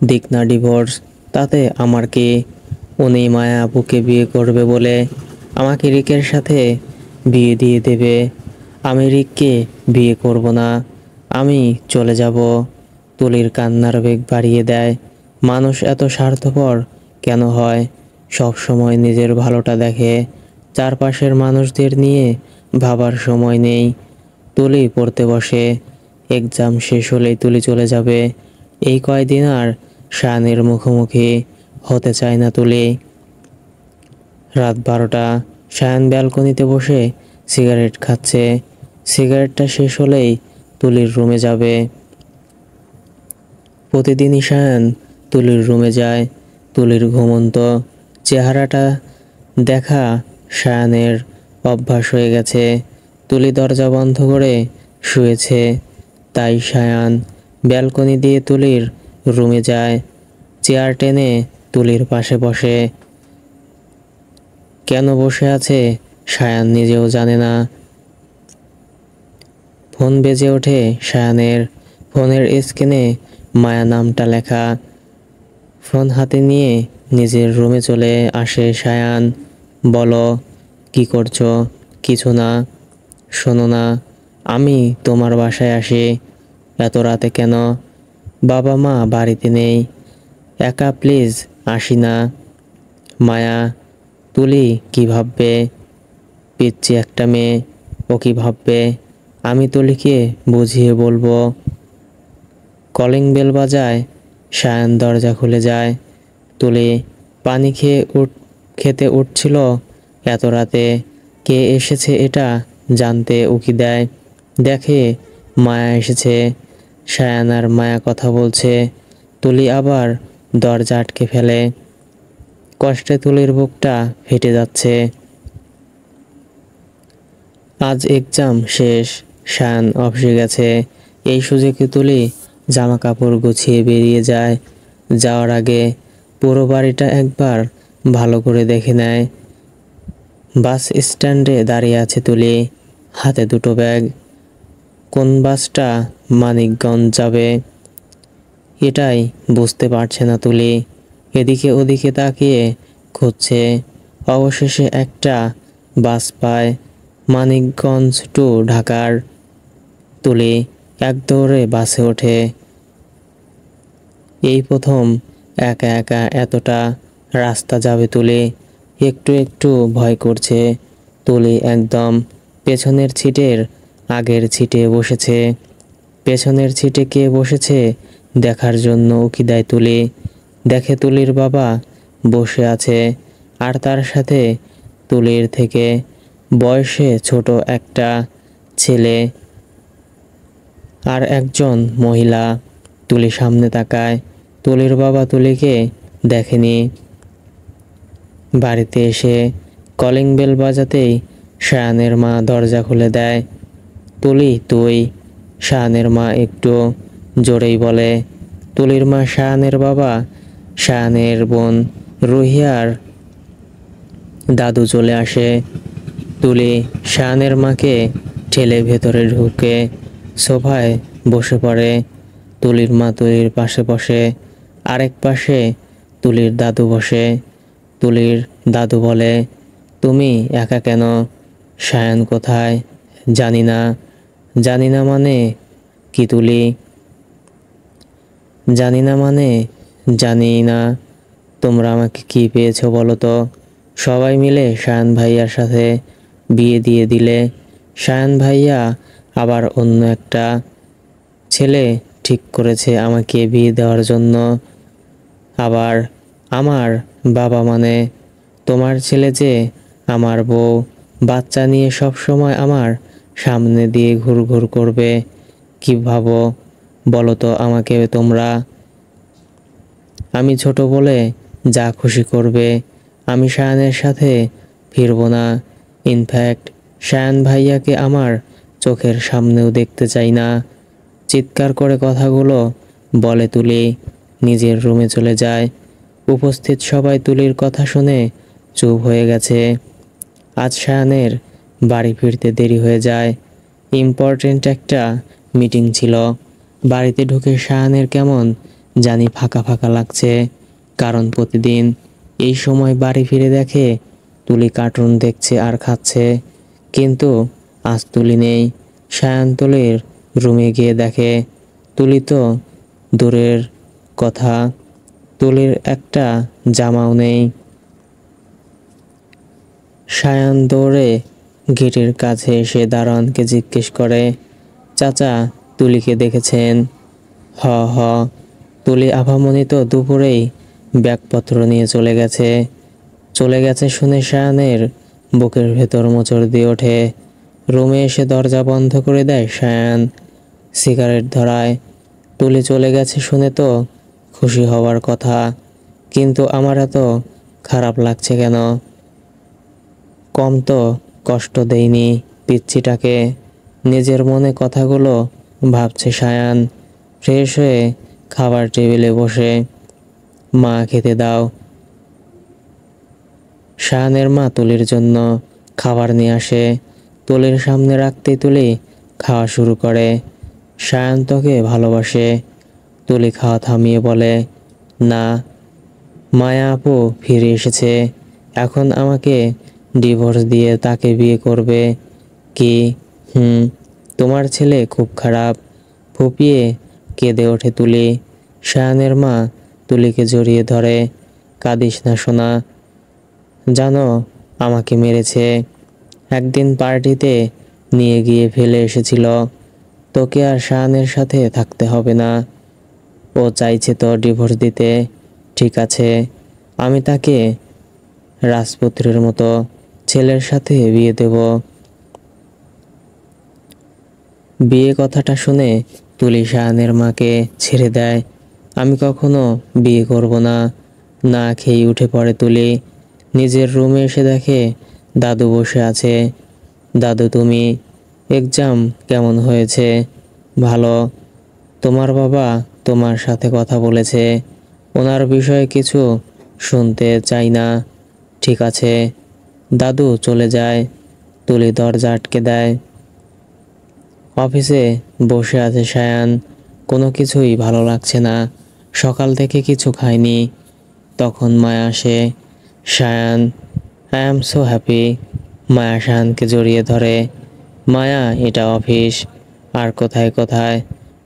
দিক না ডিভোর্স, তাতে আমার কি? উনি মায়া আপুকে বিয়ে করবে বলে আমাকে রিকের সাথে বিয়ে দিয়ে দেবে। আমি রিককে বিয়ে করব না, আমি চলে যাব। তুলির কান্নার বেগ বাড়িয়ে দেয়। মানুষ এত স্বার্থপর কেন হয়? সব সময় নিজের ভালোটা দেখে, চারপাশের মানুষদের নিয়ে ভাবার সময় নেই। তুলি পড়তে বসে। এক্সাম শেষ হলেই তুলি চলে যাবে। এই কয়দিন আর শায়ানের মুখোমুখি হতে চায় না তুলি। রাত 12টা। শায়ান ব্যালকনিতে বসে সিগারেট খাচ্ছে। সিগারেটটা শেষ হলেই তুলির রুমে যাবে। প্রতিদিনই শায়ান তুলির রুমে যায়। তুলির ঘুমন্ত চেহারাটা দেখা শায়ানের অভ্যাস হয়ে গেছে। তুলি দরজা বন্ধ করে শুয়েছে, তাই শায়ান ব্যালকনি দিয়ে তুলির রুমে যায়। চেয়ার টেনে তুলির পাশে বসে। কেন বসে আছে শায়ান নিজেও জানে না। ফোন বেজে ওঠে শায়ানের। ফোনের স্ক্রিনে মায়া নামটা লেখা। ফোন হাতে নিয়ে নিজের রুমে চলে আসে শায়ান। বলো, কি করছো? কিছু না। শোনো না, আমি তোমার বাসায় আসি। এত রাতে কেন? বাবা মা বাড়িতে নেই। একা প্লিজ আসি না। মায়া, তুলি কি ভাববে? পিচ্চি একটা মেয়ে, ও কি ভাববে? আমি তুলিকে বুঝিয়ে বলবো। কলিং বেল বাজায়। শায়ান দরজা খুলে যায়। তুলি পানি খেতে উঠছিল। এত রাতে কে এসেছে এটা জানতে উকি দেয়। দেখে মায়া এসেছে। শায়ান আর মায়া কথা বলছে। তুলি আবার দরজা আটকে ফেলে। কষ্টে তুলির বুকটা ফেটে যাচ্ছে। আজ এক্সাম শেষ। শায়ান অফিসে গেছে। এই সুযোগে তুলি জামা কাপড় গুছিয়ে বেরিয়ে যায়। যাওয়ার আগে পুরো বাড়িটা একবার ভালো করে দেখে নেয়। বাস স্ট্যান্ডে দাঁড়িয়ে আছে তুলি, হাতে দুটো ব্যাগ। কোন বাসটা মানিকগঞ্জ যাবে এটাই বুঝতে পারছে না তুলি। এদিকে ওদিকে তাকিয়ে খুঁজছে। অবশেষে একটা বাস পায়, মানিকগঞ্জ টু ঢাকার। তুলি এক দৌড়ে বাসে ওঠে। এই প্রথম একা একা এতটা রাস্তা যাবে তুলি। একটু একটু ভয় করছে। তুলি একদম পেছনের সিটের আগের সিটে বসেছে। পেছনের সিটে কে বসেছে দেখার জন্য উকি দেয় তুলি। দেখে তুলির বাবা বসে আছে, আর তার সাথে তুলির থেকে বয়সে ছোট একটা ছেলে আর একজন মহিলা। তুলি সামনে তাকায়। তুলির বাবা তুলিকে দেখেনি। বাড়িতে এসে কলিং বেল বাজাতেই শায়ানের মা দরজা খুলে দেয়। তুলি, তুই? শায়ানের মা একটু জোরেই বলে। তুলির মা শায়ানের বাবা, শায়ানের বোন রুহিয়ার দাদু চলে আসে। তুলি শায়ানের মাকে ঠেলে ভেতরে ঢুকে সোফায় বসে পড়ে। তুলির মা তুলির পাশে বসে। আরেক পাশে তুলির দাদু বসে। তুলির দাদু বলে, তুমি একা কেন? শায়ান কোথায়? জানি না। জানি না মানে কি তুলি? জানি না মানে জানি না। তোমরা আমাকে কি পেয়েছো বলো তো? সবাই মিলে শায়ান ভাইয়ার সাথে বিয়ে দিয়ে দিলে। শায়ান ভাইয়া আবার অন্য একটা ছেলে ঠিক করেছে আমাকে বিয়ে দেওয়ার জন্য। আবার আমার বাবা মানে তোমার ছেলে যে আমার বউ, বাচ্চা নিয়ে সব সময় আমার সামনে দিয়ে ঘুরঘুর করবে। কি ভাবো বলো তো আমাকে তোমরা? আমি ছোট বলে যা খুশি করবে। আমি শায়ানের সাথে ফিরবো না। ইনফ্যাক্ট শায়ান ভাইয়াকে আমার চোখের সামনেও দেখতে চাই না। চিৎকার করে কথাগুলো বলে তুলি নিজের রুমে চলে যায়। উপস্থিত সবাই তুলির কথা শুনে চুপ হয়ে গেছে। আজ শায়ানের বাড়ি ফিরতে দেরি হয়ে যায়। ইম্পর্টেন্ট একটা মিটিং ছিল। বাড়িতে ঢুকে শায়ানের কেমন জানি ফাঁকা ফাঁকা লাগছে। কারণ প্রতিদিন এই সময় বাড়ি ফিরে দেখে তুলি কার্টুন দেখছে আর খাচ্ছে। কিন্তু আজ তুলি নেই। শায়ান তুলির রুমে গিয়ে দেখে তুলি তো দূরের কথা, তুলির একটা জামাও নেই। শায়ান দৌড়ে গেটের কাছে এসে দারোয়ানকে জিজ্ঞেস করে, চাচা, তুলিকে দেখেছেন? হ হ, তুলি আভামনি তো দুপুরেই ব্যাগপত্র নিয়ে চলে গেছে শুনে সায়ানের বুকের ভেতর মোচড় দিয়ে ওঠে। রুমে এসে দরজা বন্ধ করে দেয় সায়ান। সিগারেট ধরায়। তুলি চলে গেছে শুনে তো খুশি হওয়ার কথা, কিন্তু আমার এত খারাপ লাগছে কেন? কম তো কষ্ট দেইনি পিচ্চিটাকে। নিজের মনে কথাগুলো ভাবছে সায়ান। ফ্রেশ হয়ে খাবার টেবিলে বসে, মা খেতে দাও। সায়ানের মা তুলির জন্য খাবার নিয়ে আসে। তুলির সামনে রাখতেই তুলি খাওয়া শুরু করে। সায়ান তোকে ভালোবাসে। তুলি খাওয়া থামিয়ে বলে, না, মায়া আপু ফিরে এসেছে। এখন আমাকে ডিভোর্স দিয়ে তাকে বিয়ে করবে কি? তোমার ছেলে খুব খারাপ। ফুপিয়ে কেঁদে ওঠে তুলি। সায়ানের মা তুলিকে জড়িয়ে ধরে, কাঁদিস না সোনা। জানো, আমাকে মেরেছে। একদিন পার্টিতে নিয়ে গিয়ে ফেলে এসেছিল। তোকে আর শাহানের সাথে থাকতে হবে না। ও চাইছে তো ডিভোর্স দিতে। ঠিক আছে, আমি তাকে রাজপুত্রের মতো ছেলের সাথে বিয়ে দেব। বিয়ে কথাটা শুনে তুলি শাহানের মাকে ছেড়ে দেয়। আমি কখনো বিয়ে করব না। না খেয়ে উঠে পড়ে তুলি। নিজের রুমে এসে দেখে দাদু বসে আছে। দাদু, তুমি এক্সাম কেমন হয়েছে? ভালো। তোমার বাবা তোমার সাথে কথা বলেছে। ওনার বিষয়ে কিছু শুনতে চাই না। ঠিক আছে। দাদু চলে যায়। তুলি দরজা আটকে দেয়। অফিসে বসে আছে সায়ান। কোনো কিছুই ভালো লাগছে না। সকাল থেকে কিছু খায়নি। তখন মায়া আসে। Sayan, I am so happy. Maya সায়ানকে জড়িয়ে ধরে। মায়া, এটা অফিস। আর কোথায় কোথায়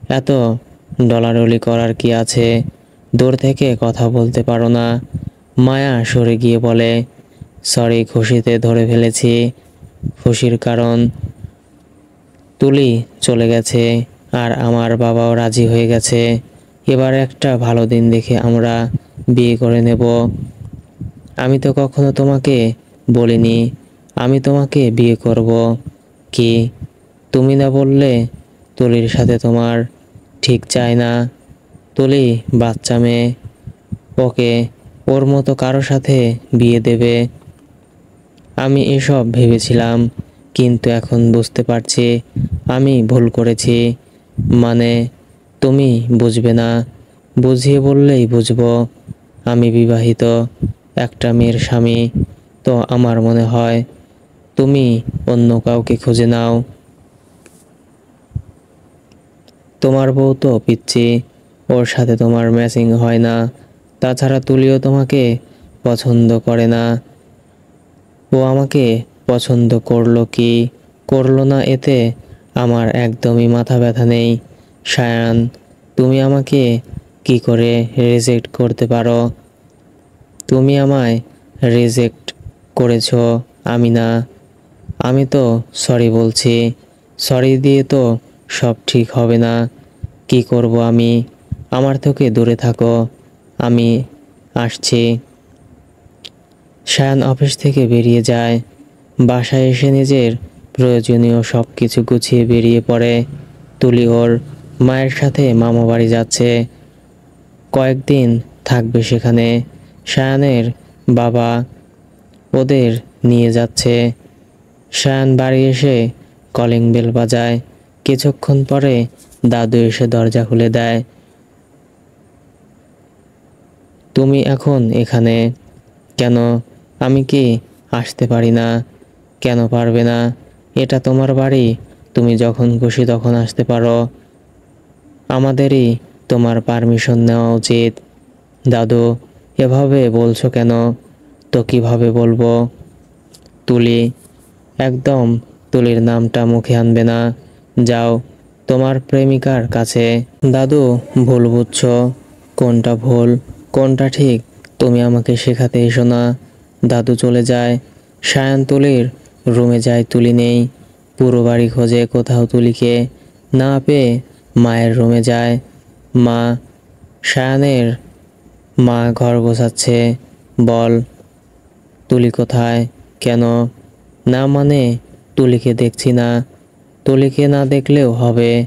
এত ডলাডলি করার কি আছে? দূর থেকে কথা বলতে পারো না? মায়া সরে গিয়ে বলে, সরি, খুশিতে ধরে ফেলেছি। খুশির কারণ? তুলি চলে গেছে আর আমার বাবাও রাজি হয়ে গেছে। এবার একটা ভালো দিন দেখে আমরা বিয়ে করে নেব। আমি তো কখনো তোমাকে বলিনি আমি তোমাকে বিয়ে করব। কি, তুমি না বললে তুলির সাথে তোমার ঠিক চায় না? তুলি বাচ্চা মেয়ে, ওকে ওর মতো কারো সাথে বিয়ে দেবে? আমি এসব ভেবেছিলাম, কিন্তু এখন বুঝতে পারছি আমি ভুল করেছি। মানে, তুমি বুঝবে না। বুঝিয়ে বললেই বুঝবো। আমি বিবাহিত, একটা মেয়ের স্বামী। তো আমার মনে হয় তুমি অন্য কাউকে খুঁজে নাও। তোমার বউ তো পিচ্চি, ওর সাথে তোমার ম্যাচিং হয় না। তাছাড়া তুলিও তোমাকে পছন্দ করে না। ও আমাকে পছন্দ করলো কি করলো না, এতে আমার একদমই মাথা ব্যথা নেই। সায়ান, তুমি আমাকে কি করে রিজেক্ট করতে পারো? তুমি আমায় রিজেক্ট করেছো, আমি না। আমি তো সরি বলছি। সরি দিয়ে তো সব ঠিক হবে না। কি করব আমি? আমার থেকে দূরে থাকো। আমি আসছি। সায়ান অফিস থেকে বেরিয়ে যায়। বাসায় এসে নিজের প্রয়োজনীয় সব কিছু গুছিয়ে বেরিয়ে পড়ে। তুলি ওর মায়ের সাথে মামা বাড়ি যাচ্ছে। কয়েকদিন থাকবে সেখানে। সায়ানের বাবা ওদের নিয়ে যাচ্ছে। সায়ান বাড়ি এসে কলিং বেল বাজায়। কিছুক্ষণ পরে দাদু এসে দরজা খুলে দেয়। তুমি এখন এখানে কেন? আমি কি আসতে পারি না? কেন পারবে না? এটা তোমার বাড়ি, তুমি যখন খুশি তখন আসতে পারো। আমাদেরই তোমার পারমিশন নেওয়া উচিত। দাদু, এভাবে বলছো কেন? তো কিভাবে বলবো? তুলি, একদম তুলির নামটা মুখে আনবে না। যাও তোমার প্রেমিকার কাছে। দাদু, ভুল বুঝছো। কোনটা ভুল কোনটা ঠিক তুমি আমাকে শেখাতে এসো না। দাদু চলে যায়। সায়ান তুলির রুমে যায়, তুলি নেই। পুরো বাড়ি খোঁজে, কোথাও তুলিকে না পেয়ে মায়ের রুমে যায়। মা, সায়ানের মা ঘর গোছাচ্ছে। বল, তুলি কোথায়? কেন? না মানে তুলিকে দেখছি না। তুলিকে না দেখলেও হবে।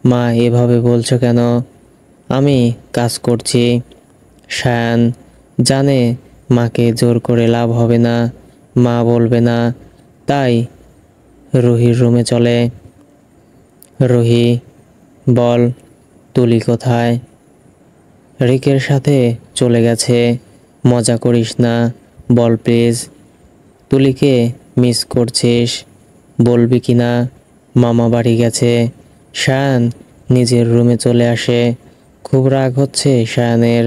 মা, এভাবে বলছো কেন? আমি কাজ করছি। সায়ান জানে মাকে জোর করে লাভ হবে না, মা বলবে না, তাই রুহির রুমে চলে। রুহি, বল, তুলি কোথায়? রিকের সাথে চলে গেছে। মজা করিস না, বল প্লিজ। তুলিকে মিস করছিস? বলবি কি না? মামা বাড়ি গেছে। সায়ান নিজের রুমে চলে আসে। খুব রাগ হচ্ছে সায়ানের।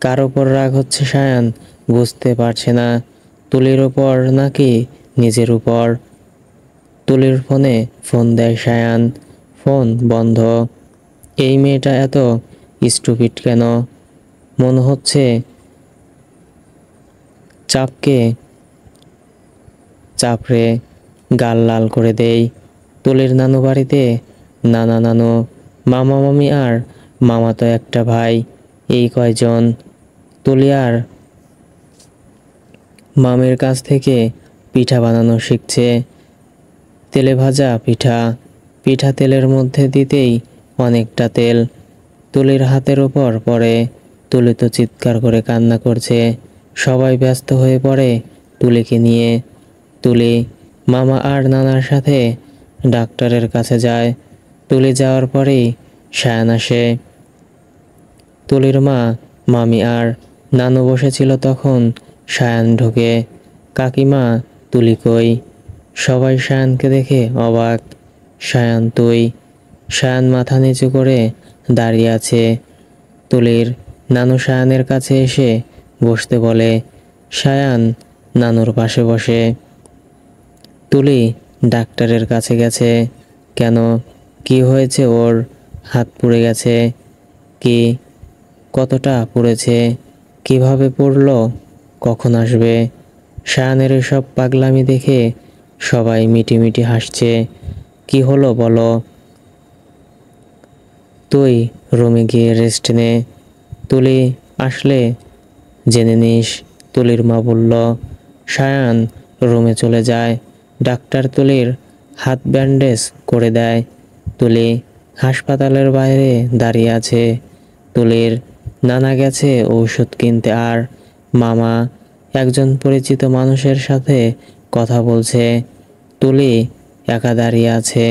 কার ওপর রাগ হচ্ছে সায়ান বুঝতে পারছে না। তুলির ওপর নাকি নিজের উপর? তুলির ফোনে ফোন দেয় সায়ান। ফোন বন্ধ। এই মেয়েটা এত স্টুপিড কেন? মনে হচ্ছে চাপড়ে গাল লাল করে দেই। তুলির নানু বাড়িতে নানা নানু, মামা মামি আর মামা তো একটা ভাই, এই কয়জন। তুলি আর মামির কাছ থেকে পিঠা বানানো শিখছে। তেলে ভাজা পিঠা। পিঠা তেলের মধ্যে দিতেই অনেকটা তেল তুলির হাতের ওপর পড়ে। তুলি তো চিৎকার করে কান্না করছে। সবাই ব্যস্ত হয়ে পড়ে তুলিকে নিয়ে। তুলি মামা আর নানার সাথে ডাক্তারের কাছে যায়। তুলি যাওয়ার পরেই সায়ান আসে। তুলির মা, মামি আর নানু বসেছিল, তখন সায়ান ঢোকে। কাকিমা, তুলি কই? সবাই সায়ানকে দেখে অবাক। সায়ান তুই? সায়ান মাথা নিচু করে দাঁড়িয়ে আছে। তুলির নানু সায়ানের কাছে এসে বসতে বলে। সায়ান নানুর পাশে বসে। তুলি ডাক্তারের কাছে গেছে। কেন? কি হয়েছে ওর? হাত পুড়ে গেছে? কি? কতটা পুড়েছে? কিভাবে পড়লো? কখন আসবে? সায়ানের এসব পাগলামি দেখে সবাই মিটিমিটি হাসছে। কি হলো বলো? তুই রুমে গিয়ে রেস্ট নে, তুলি আসলে জেনে নিস। তুলির মা বলল। সায়ান রুমে চলে যায়। ডাক্তার তুলির হাত ব্যান্ডেজ করে দেয়। তুলি হাসপাতালের বাইরে দাঁড়িয়ে আছে। তুলির নানা গেছে ঔষধ কিনতে আর মামা একজন পরিচিত মানুষের সাথে কথা বলছে। তুলি একা দাঁড়িয়ে আছে।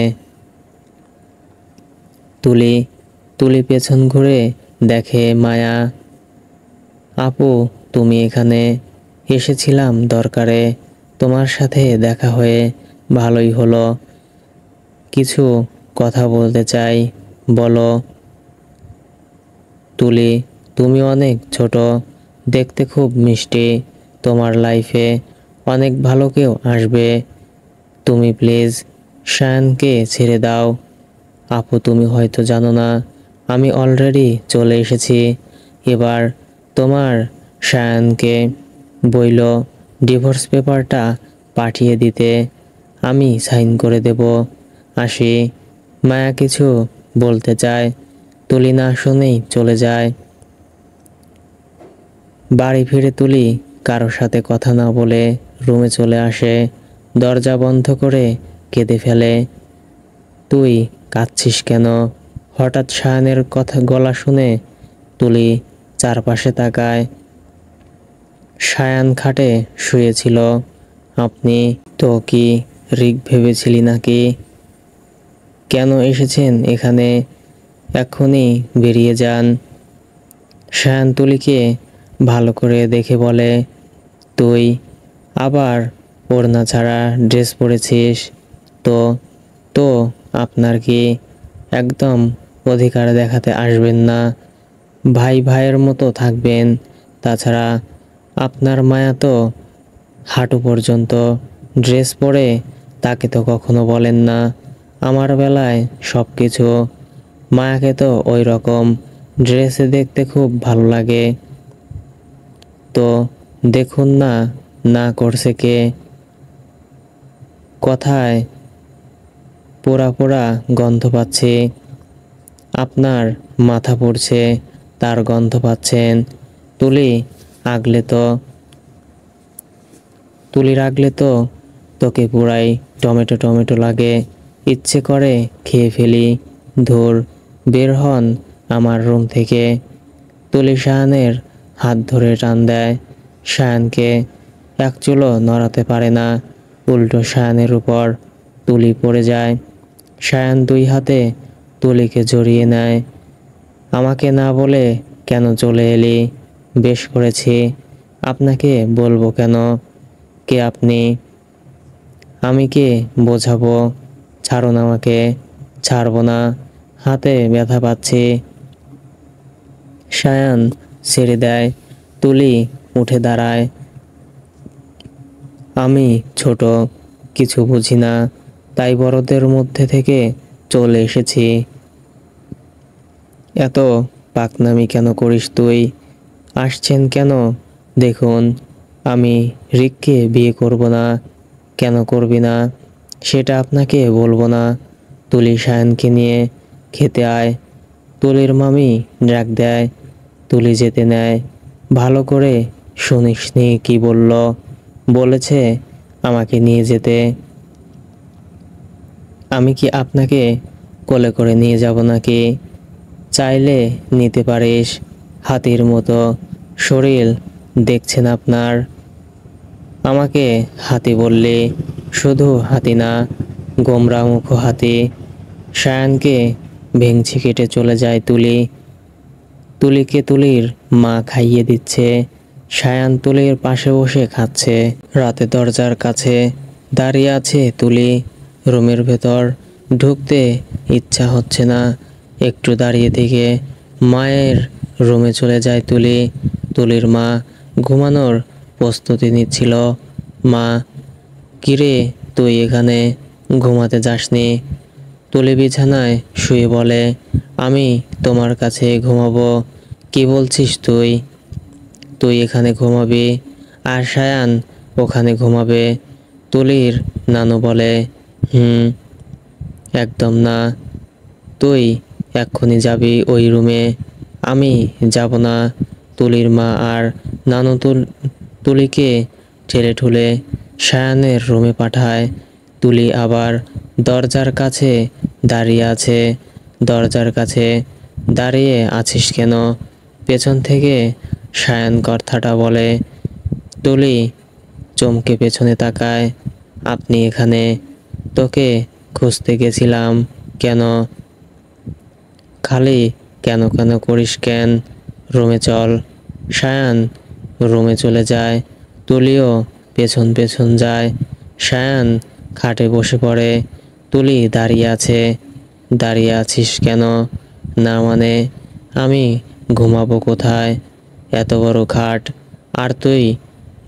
তুলি তুলি পেছন ঘুরে দেখে মায়া। আপু, তুমি এখানে? এসেছিলাম দরকারে, তোমার সাথে দেখা হয়ে ভালোই হলো। কিছু কথা বলতে চাই, বলো। তুলি, তুমি অনেক ছোট, দেখতে খুব মিষ্টি। তোমার লাইফে অনেক ভালো কেউ আসবে। তুমি প্লিজ শায়ানকে ছেড়ে দাও। আপু, তুমি হয়তো জানো না, আমি অলরেডি চলে এসেছি। এবার তোমার শায়ানকে বইল ডিভোর্স পেপারটা পাঠিয়ে দিতে, আমি সাইন করে দেব। আসি। মায়া কিছু বলতে চায়, তুলি না শুনেই চলে যায়। বাড়ি ফিরে তুলি কারোর সাথে কথা না বলে রুমে চলে আসে। দরজা বন্ধ করে কেঁদে ফেলে। তুই কাঁদছিস কেন? হঠাৎ শায়ানের কথা গলা শুনে তুলি চারপাশে তাকায়। সায়ান খাটে শুয়েছিল। আপনি তো কি রিক ভেবেছিলি নাকি? কেন এসেছেন এখানে? এক্ষুনি বেরিয়ে যান। সায়ান তুলিকে ভালো করে দেখে বলে, তুই আবার ওড়না ছাড়া ড্রেস পরেছিস তো? তো আপনার কি? একদম অধিকার দেখাতে আসবেন না, ভাই ভাইয়ের মতো থাকবেন। তাছাড়া আপনার মায়া তো হাঁটু পর্যন্ত ড্রেস পরে, তাকে তো কখনো বলেন না। আমার বেলায় সব কিছু। মায়াকে তো ওই রকম ড্রেসে দেখতে খুব ভালো লাগে। তো দেখুন না, না করছে কে? কথায় পোড়া পোড়া গন্ধ পাচ্ছি। আপনার মাথা পড়ছে, তার গন্ধ পাচ্ছেন। তুলি আগলে তো তোকে পুরাই টমেটো টমেটো লাগে। ইচ্ছে করে খেয়ে ফেলি। ধুর, বের হন আমার রুম থেকে। তুলি সায়ানের হাত ধরে টান দেয়। সায়ানকে এক চুলও নড়াতে পারে না। উল্টো সায়ানের উপর তুলি পড়ে যায়। সায়ান দুই হাতে তুলিকে জড়িয়ে নেয়। আমাকে না বলে কেন চলে এলি? বেশ করেছি। আপনাকে বলবো কেন? কে আপনি? আমি কে বোঝাবো? ছাড়ুন আমাকে। ছাড়বো না, হাতে ব্যথা পাচ্ছি। সায়ান ছেড়ে দেয়। তুলি উঠে দাঁড়ায়। আমি ছোট, কিছু বুঝি না, তাই বড়দের মধ্যে থেকে চলে এসেছি। এত পাকনামি কেন করিস তুই? আসছেন কেন? দেখুন, আমি রিককে বিয়ে করব না। কেন করবি না সেটা আপনাকে বলবো না। তুলি সায়ানকে নিয়ে খেতে আয়। তুলির মামি ডাক দেয়। তুলি যেতে নেয়। ভালো করে শুনিসনি কি বলল? বলেছে আমাকে নিয়ে যেতে। আমি কি আপনাকে কোলে করে নিয়ে যাব নাকি? চাইলে নিতে পারিস। হাতির মতো শরীর দেখছেন আপনার। আমাকে হাতি বললে, শুধু হাতি না, গোমরা মুখ হাতি। সায়ানকে ভেংচি কেটে চলে যায় তুলি। তুলিকে তুলির মা খাইয়ে দিচ্ছে। সায়ান তুলির পাশে বসে খাচ্ছে। রাতে দরজার কাছে দাঁড়িয়ে আছে তুলি। রুমের ভেতর ঢুকতে ইচ্ছা হচ্ছে না। একটু দাঁড়িয়ে থেকে মায়ের রুমে চলে যায় তুলি। তুলির মা ঘুমানোর প্রস্তুতি নিচ্ছিল। মা, কিরে তুই এখানে ঘুমাতে যাসনি? তুলি বিছানায় শুয়ে বলে, আমি তোমার কাছে ঘুমাবো। কি বলছিস তুই? তুই এখানে ঘুমাবি আর সায়ান ওখানে ঘুমাবে। তুলির নানু বলে, হুম। একদম না, তুই এক্ষুনি যাবি ওই রুমে। আমি যাব না। তুলির মা আর নানু তুলিকে ঠেলে ঠুলে সায়ানের রুমে পাঠায়। তুলি আবার দরজার কাছে দাঁড়িয়ে আছে। দরজার কাছে দাঁড়িয়ে আছিস কেন? পেছন থেকে সায়ান কথাটা বলে। তুলি চমকে পেছনে তাকায়। আপনি এখানে? তোকে খুঁজতে গেছিলাম। কেন? খালি কেন কেন করিস কেন? রুমে চল। সায়ান রুমে চলে যায়। তুলিও পেছন পেছন যায়। সায়ান খাটে বসে পড়ে। তুলি দাঁড়িয়ে আছে। দাঁড়িয়ে আছিস কেন? না মানে, আমি ঘুমাবো কোথায়? এত বড় খাট, আর তুই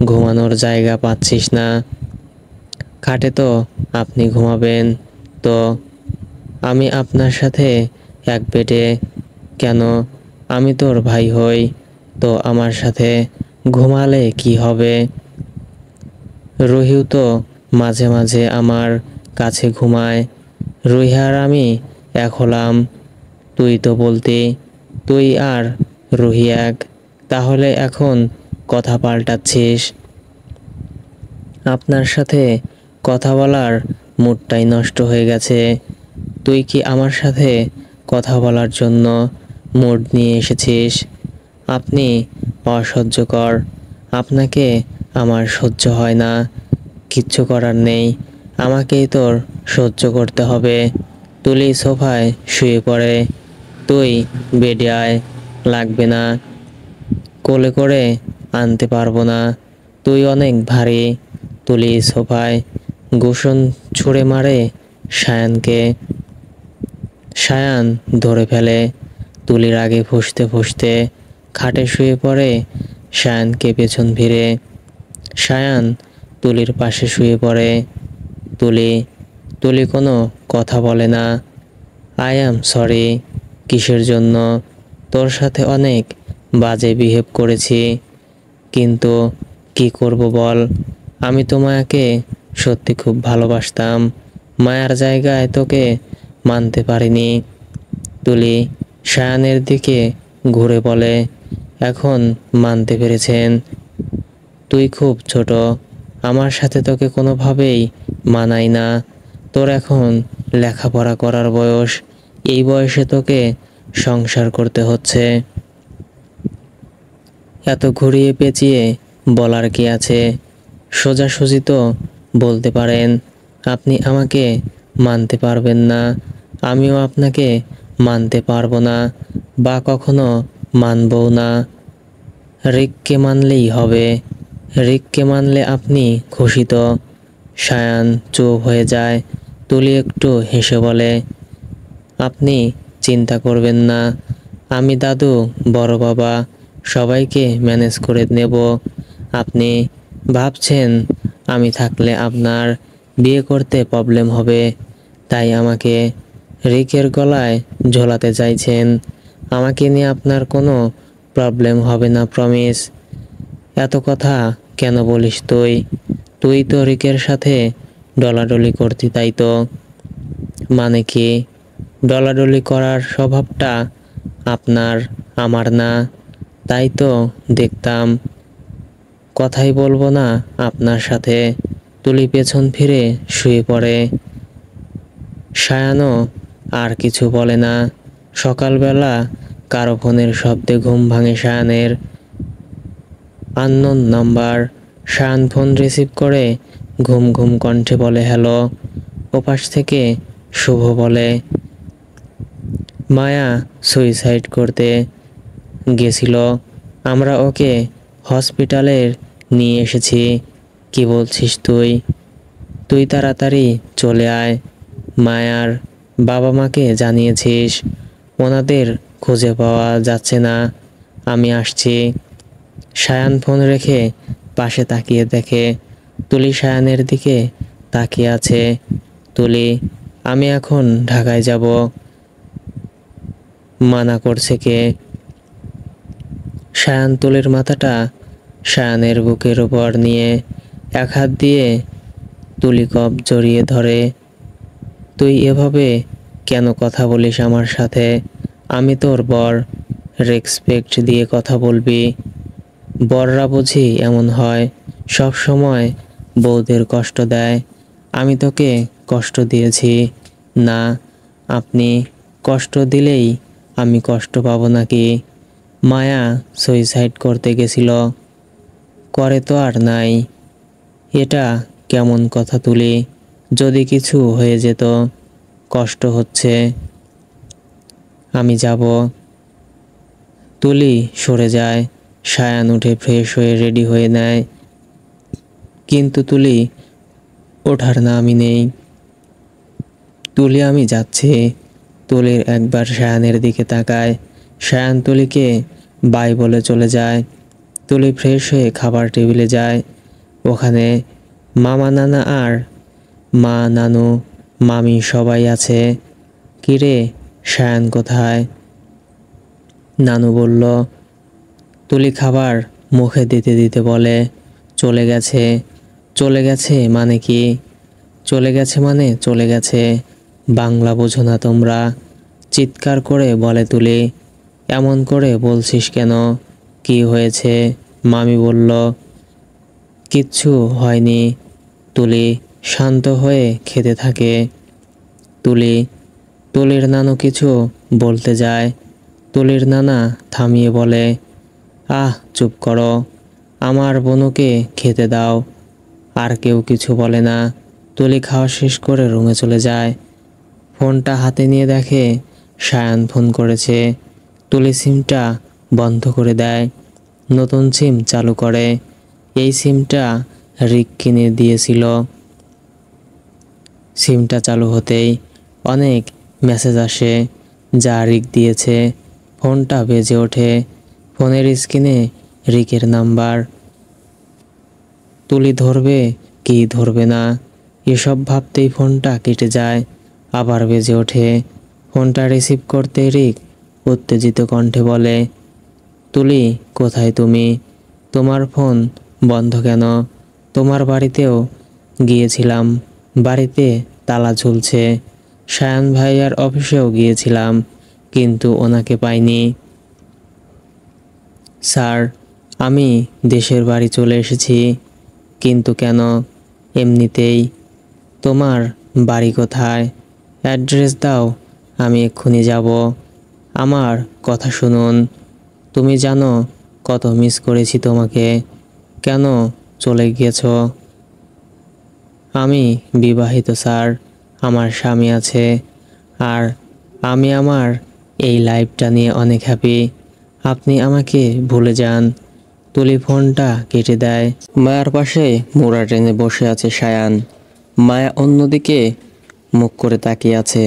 ঘুমানোর জায়গা পাচ্ছিস না। খাটে তো আপনি ঘুমাবেন। তো আমি আপনার সাথে এক বেডে কেন? আমি তোর ভাই হই, তো আমার সাথে ঘুমালে কি হবে? রুহিও তো মাঝে মাঝে আমার কাছে ঘুমায়। রুহি আর আমি এক হলাম। তুই তো বলতি তুই আর রুহি এক, তাহলে এখন কথা পাল্টাচ্ছিস। আপনার সাথে কথা বলার মুডটাই নষ্ট হয়ে গেছে। তুই কি আমার সাথে কথা বলার জন্য মুড নিয়ে এসেছিস? আপনি অসহ্যকর। আপনাকে আমার সহ্য হয় না। কিচ্ছু করার নেই, আমাকেই তোর সহ্য করতে হবে। তুলি সোফায় শুয়ে পড়ে। তুই বেডে আয়। লাগবে না, কোলে করে আনতে পারবো না। তুই অনেক ভারী। তুলি সোফায় গোসন ছুঁড়ে মারে সায়ানকে। সায়ান ধরে ফেলে। তুলির আগে ফুঁসতে ফুঁসতে খাটে শুয়ে পড়ে। সায়ানকে পেছন ফিরে সায়ান তুলির পাশে শুয়ে পড়ে। তুলি তুলি কোনো কথা বলে না। I am sorry. কিসের জন্য? তোর সাথে অনেক বাজে বিহেভ করেছি, কিন্তু কি করব বল? আমি তোমাকে সত্যি খুব ভালোবাসতাম, মায়ার জায়গায় তোকে মানতে পারিনি। তুলি সায়ানের দিকে ঘুরে বলে, এখন মানতে পেরেছেন? তুই খুব ছোট, আমার সাথে তোকে কোনোভাবেই মানাই না। তোর এখন লেখাপড়া করার বয়স, এই বয়সে তোকে সংসার করতে হচ্ছে। এত ঘুরিয়ে পেঁচিয়ে বলার কি আছে? সোজাসুজি তো বলতে পারেন, আপনি আমাকে মানতে পারবেন না, আমিও আপনাকে মানতে পারবো না, বা কখনো মানবও না। রিককে মানলেই হবে। রিককে মানলে আপনি খুশি তো? সায়ান চুপ হয়ে যায়। তুলি একটু হেসে বলে, আপনি চিন্তা করবেন না, আমি, দাদু, বড় বাবা সবাইকে ম্যানেজ করে নেব। আপনি ভাবছেন আমি থাকলে আপনার বিয়ে করতে প্রবলেম হবে, তাই আমাকে রিকের গলায় ঝোলাতে চাইছেন। আমাকে নিয়ে আপনার কোনো প্রবলেম হবে না, প্রমিস। এত কথা কেন বলিস তুই? তুই তো রিকের সাথে ডলাডলি করতি, তাই তো? মানে কি? ডলাডলি করার স্বভাবটা আপনার, আমার না, তাই তো দেখতাম। কথাই বলবো না আপনার সাথে। তুলি পেছন ফিরে শুয়ে পড়ে। সায়ানও আর কিছু বলে না। সকালবেলা কারো ফোনের শব্দে ঘুম ভাঙে সায়ানের। Unknown number. Sayan phone receive করে ঘুম ঘুম কণ্ঠে বলে, হ্যালো। ওপাশ থেকে শুভ বলে, মায়া সুইসাইড করতে গেছিল, আমরা ওকে হসপিটালে নিয়ে এসেছি। কি বলছিস তুই? তুই তাড়াতাড়ি চলে আয়। মায়ার বাবা মাকে জানিয়েছিস? ওনাদের খুঁজে পাওয়া যাচ্ছে না, আমি আসছি। সায়ান ফোন রেখে পাশে তাকিয়ে দেখে তুলি সায়ানের দিকে তাকিয়ে আছে। তুলি, আমি এখন ঢাকায় যাব। মানা করছে কে? সায়ান তুলির মাথাটা সায়ানের বুকের উপর নিয়ে এক হাত দিয়ে তুলি কপ জড়িয়ে ধরে। তুই এভাবে কেন কথা বলিস আমার সাথে? আমি তোর বর, রেসপেক্ট দিয়ে কথা বলবি। বররা বুঝি এমন হয়, সব সময় বউদের কষ্ট দেয়? আমি তোকে কষ্ট দিয়েছি? না। আপনি কষ্ট দিলেই আমি কষ্ট পাবো নাকি? মায়া সুইসাইড করতে গেছিল, করে তো আর নাই। এটা কেমন কথা তুলি? যদি কিছু হয়ে যেত? কষ্ট হচ্ছে, আমি যাব। তুলি সরে যায়। সায়ান উঠে ফ্রেশ হয়ে রেডি হয়ে নেয়, কিন্তু তুলি ওঠার নামই নেই। তুলি, আমি যাচ্ছি। তুলির একবার সায়ানের দিকে তাকায়। সায়ান তুলিকে বাই বলে চলে যায়। তুলি ফ্রেশ হয়ে খাবার টেবিলে যায়। ওখানে মামা, নানা আর মা, নানু, মামি সবাই আছে। কিরে, সায়ান কোথায়? নানু বলল। তুলি খাবার মুখে দিতে দিতে বলে, চলে গেছে। চলে গেছে মানে কি? চলে গেছে মানে চলে গেছে, বাংলা বোঝো না তোমরা? চিৎকার করে বলে তুলি। এমন করে বলছিস কেন? কি হয়েছে? মামি বলল, কিচ্ছু হয়নি। তুলি শান্ত হয়ে খেতে থাকে। তুলির নানু কিছু বলতে যায়। তুলির নানা থামিয়ে বলে, আহ চুপ করো, আমার বোনকে খেতে দাও। আর কেউ কিছু বলে না। তুলি খাওয়া শেষ করে রুমে চলে যায়। ফোনটা হাতে নিয়ে দেখে সায়ান ফোন করেছে। তুলি সিমটা বন্ধ করে দেয়, নতুন সিম চালু করে। এই সিমটা রিক কিনে দিয়েছিল। সিমটা চালু হতেই অনেক মেসেজ আসে, যা রিক দিয়েছে। ফোনটা বেজে ওঠে। ফোনের স্ক্রিনে রিকের নাম্বার। তুলি ধরবে কি ধরবে না, এসব ভাবতেই ফোনটা কেটে যায়। আবার বেজে ওঠে। ফোনটা রিসিভ করতে রিক উত্তেজিত কণ্ঠে বলে, তুলি, কোথায় তুমি? তোমার ফোন বন্ধ কেন? তোমার বাড়িতেও গিয়েছিলাম, বাড়িতে তালা ঝুলছে। সায়ান ভাইয়ার অফিসেও গিয়েছিলাম, কিন্তু ওনাকে পাইনি। স্যার, আমি দেশের বাড়ি চলে এসেছি। কিন্তু কেন? এমনিতেই। তোমার বাড়ি কোথায়? অ্যাড্রেস দাও, আমি এক্ষুনি যাব। আমার কথা শুনুন। তুমি জানো কত মিস করেছি তোমাকে। কেন চলে গেছো? আমি বিবাহিত স্যার, আমার স্বামী আছে, আর আমি আমার এই লাইফটা নিয়ে অনেক হ্যাপি। আপনি আমাকে ভুলে যান। তুলি ফোনটা কেটে দেয়। মায়ার পাশে মোড়া টেনে বসে আছে সায়ান। মায়া অন্যদিকে মুখ করে তাকিয়ে আছে।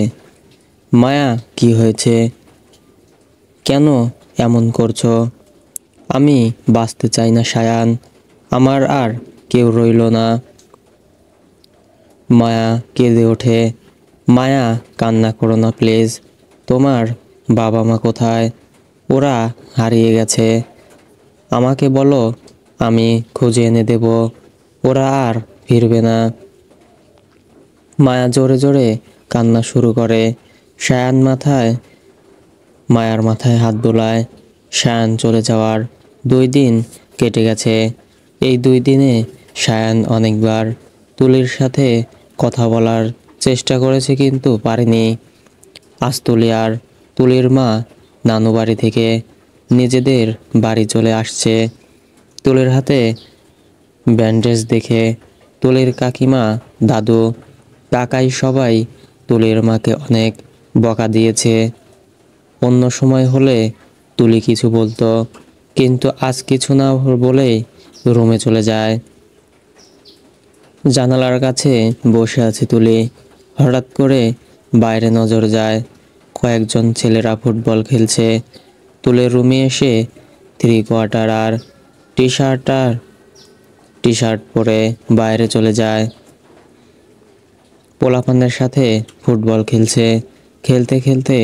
মায়া, কি হয়েছে? কেন এমন করছো? আমি বাঁচতে চাই না সায়ান, আমার আর কেউ রইল না। মায়া কেঁদে ওঠে। মায়া, কান্না করো না প্লিজ। তোমার বাবা মা কোথায়? ওরা হারিয়ে গেছে। আমাকে বলো, আমি খুঁজে এনে দেব। ওরা আর ফিরবে না। মায়া জোরে জোরে কান্না শুরু করে। সায়ান মায়ার মাথায় হাত বোলায়। সায়ান চলে যাওয়ার 2 দিন কেটে গেছে। এই 2 দিনে সায়ান অনেকবার তুলির সাথে কথা বলার চেষ্টা করেছে, কিন্তু পারেনি। আজ তুলির মা নানু বাড়ি থেকে নিজেদের বাড়ি চলে আসছে। তুলির হাতে ব্যান্ডেজ দেখে তুলির কাকিমা, দাদু, কাকাই সবাই তুলির মাকে অনেক বকা দিয়েছে। অন্য সময় হলে তুলি কিছু বলতো, কিন্তু আজ কিছু না বলেই রুমে চলে যায়। জানালার কাছে বসে আছে তুলি। হঠাৎ করে বাইরে নজর যায়, কয়েকজন ছেলেরা ফুটবল খেলছে। তুলির রুমে এসে 3/4 আর টি শার্ট পরে বাইরে চলে যায়। পোলাপানের সাথে ফুটবল খেলছে। খেলতে খেলতে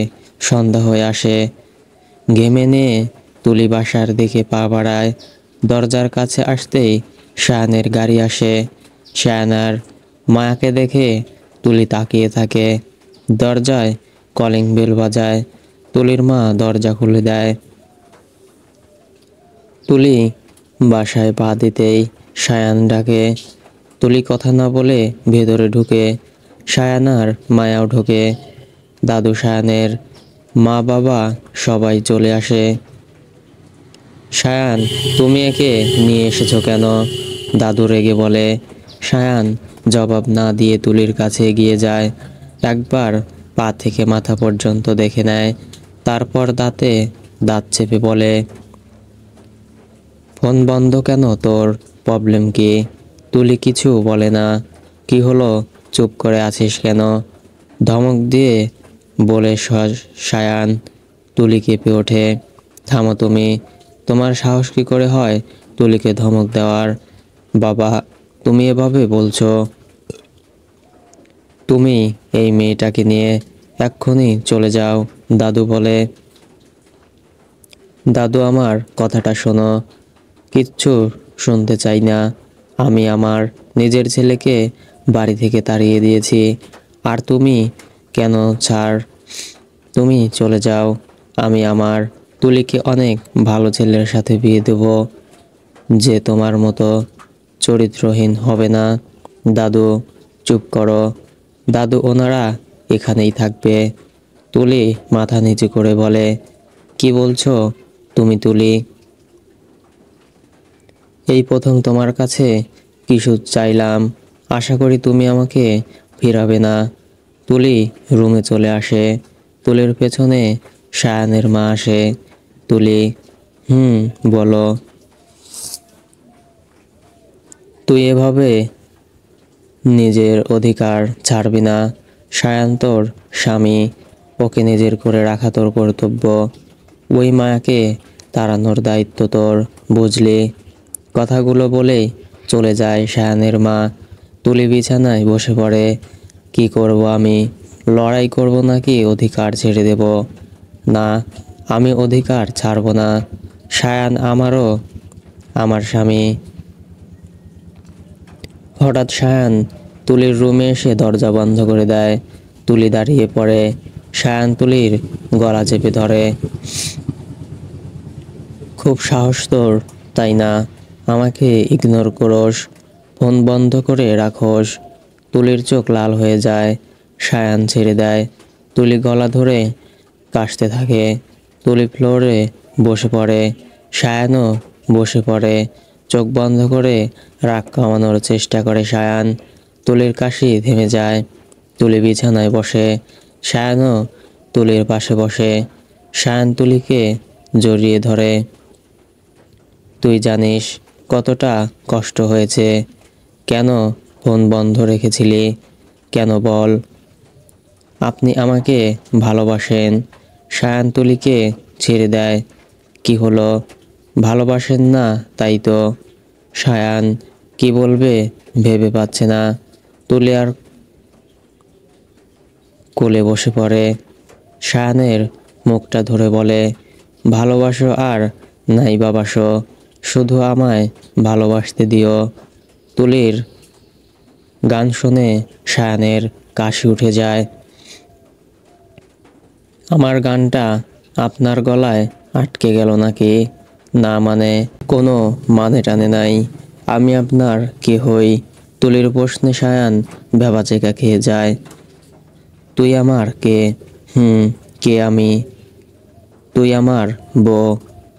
সন্ধ্যা হয়ে আসে। ঘেমে নিয়ে তুলি বাসার দিকে পা বাড়ায়। দরজার কাছে আসতেই শায়ানের গাড়ি আসে। শায়ান আর মায়াকে দেখে তুলি তাকিয়ে থাকে। দরজায় কলিং বেল বাজায়। তুলির মা দরজা খুলে দেয়। তুলি বাসায় পা দিতেই শায়ান ডাকে। তুলি কথা না বলে ভেতরে ঢুকে। শায়ান আর মায়াও ঢোকে। দাদু, শায়ানের মা বাবা সবাই চলে আসে। শায়ান, তুমি একে নিয়ে এসেছো কেন? দাদু রেগে বলে। শায়ান জবাব না দিয়ে তুলির কাছে এগিয়ে যায়। একবার পা থেকে মাথা পর্যন্ত দেখে নেয়। তারপর দাঁতে দাঁত চেপে বলে, ফোন বন্ধ কেন তোর? প্রবলেম কি? তুলি কিছু বলে না। কি হলো, চুপ করে আছিস কেন? ধমক দিয়ে বলে শায়ান। তুলি কেঁপে ওঠে। থামো তুমি, তোমার সাহস কি করে হয় তুলিকে ধমক দেওয়ার? বাবা, তুমি এভাবে বলছো? তুমি এই মেয়েটাকে নিয়ে এক্ষুনি চলে যাও, দাদু বলে। দাদু, আমার কথাটা শোনো। কিচ্ছু শুনতে চাই না। আমি আমার নিজের ছেলেকে বাড়ি থেকে তাড়িয়ে দিয়েছি, আর তুমি কেন? ছাড়, তুমি চলে যাও। আমি আমার তুলিকে অনেক ভালো ছেলের সাথে বিয়ে দেব, যে তোমার মতো চরিত্রহীন হবে না। দাদু, চুপ করো। দাদু, ওনারা এখানেই থাকবে। তুলি মাথা নিচু করে বলে, কি বলছো তুমি তুলি? এই প্রথম তোমার কাছে কিছু চাইলাম, আশা করি তুমি আমাকে ফিরাবে না। তুলি রুমে চলে আসে। তুলির পেছনে শায়ানের মা আসে। তুলি, বলো। তুই এভাবে নিজের অধিকার ছাড়বি না। শায়ান তোর স্বামী, ওকে নিজের করে রাখা তোর কর্তব্য। ওই মায়াকে তাড়ানোর দায়িত্ব তোর, বুঝলি? কথাগুলো বলেই চলে যায় শায়ানের মা। তুলি বিছানায় বসে পড়ে। কি করব আমি? লড়াই করব নাকি অধিকার ছেড়ে দেব? না, আমি অধিকার ছাড়ব না। শায়ান আমার স্বামী। হঠাৎ শায়ান তুলির রুমে এসে দরজা বন্ধ করে দেয়। তুলি দাঁড়িয়ে পড়ে। সায়ান তুলির গলা চেপে ধরে। খুব সাহস তোর, তাই না? আমাকে ইগনোর করোস, ফোন বন্ধ করে রাখোস। তুলির চোখ লাল হয়ে যায়। সায়ান ছেড়ে দেয়। তুলি গলা ধরে কাশতে থাকে। তুলি ফ্লোরে বসে পড়ে। সায়ানও বসে পড়ে। চোখ বন্ধ করে রাগ কমানোর চেষ্টা করে সায়ান। তুলির কাশি থেমে যায়। তুলি বিছানায় বসে। সায়ানও তুলির পাশে বসে। সায়ান তুলিকে জড়িয়ে ধরে। তুই জানিস কতটা কষ্ট হয়েছে? কেন ফোন বন্ধ রেখেছিলি? কেন বল? আপনি আমাকে ভালোবাসেন। সায়ান তুলিকে ছেড়ে দেয়। কি হলো, ভালোবাসেন না তাই তো? সায়ান কি বলবে ভেবে পাচ্ছে না। তুলি আর কোলে বসে পড়ে। সায়ানের মুখটা ধরে বলে, ভালোবাসো আর নাই বাবাসো, শুধু আমায় ভালোবাসতে দিও। তুলির গান শুনে সায়ানের কাশি উঠে যায়। আমার গানটা আপনার গলায় আটকে গেল নাকি? না মানে কোনো মানে টানে নাই। আমি আপনার কে হই? তুলির প্রশ্নে সায়ান ভ্যাবাচেকা খেয়ে যায়। তুই আমার কে? কে আমি? তুই আমার বউ।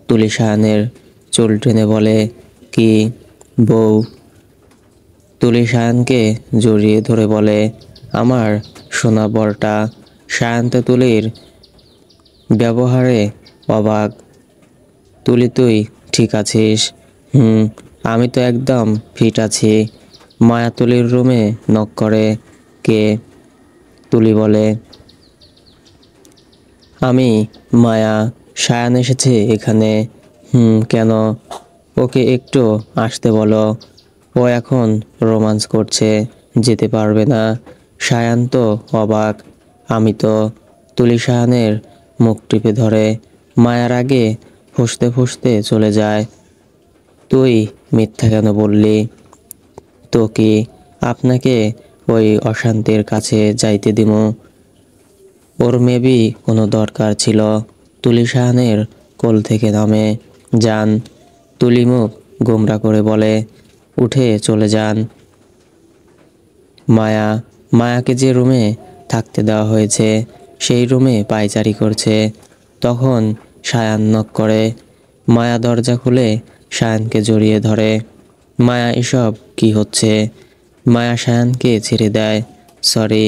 তুলি সায়ানের চুল টেনে বলে, কি বউ? তুলি সায়ানকে জড়িয়ে ধরে বলে, আমার সোনা বরটা। সায়ান তো তুলির ব্যবহারে অবাক। তুলি তুই ঠিক আছিস? আমি তো একদম ফিট আছি। মায়া তুলির রুমে নক করে। কে? তুলি বলে, আমি মায়া। সায়ান এসেছে এখানে। কেন? ওকে একটু আসতে বলো। ও এখন রোমান্স করছে, যেতে পারবে না। সায়ান তো অবাক। আমি তো। তুলি সায়ানের মুখ টিপে ধরে। মায়ার আগে ফুঁসতে ফুঁসতে চলে যায়। তুই মিথ্যা কেন বললি? তো কি, আপনাকে ওই অশান্তির কাছে যাইতে দিমু? ওর মেবি কোনো দরকার ছিল। তুলি সায়ানের কোল থেকে নামে। যান। তুলি মুখ গোমরা করে বলে, উঠে চলে যান। মায়াকে যে রুমে থাকতে দেওয়া হয়েছে সেই রুমে পায়চারি করছে। তখন সায়ান নক করে। মায়া দরজা খুলে সায়ানকে জড়িয়ে ধরে। মায়া এসব কি হচ্ছে? মায়া সায়ানকে ছেড়ে দেয়। সরি।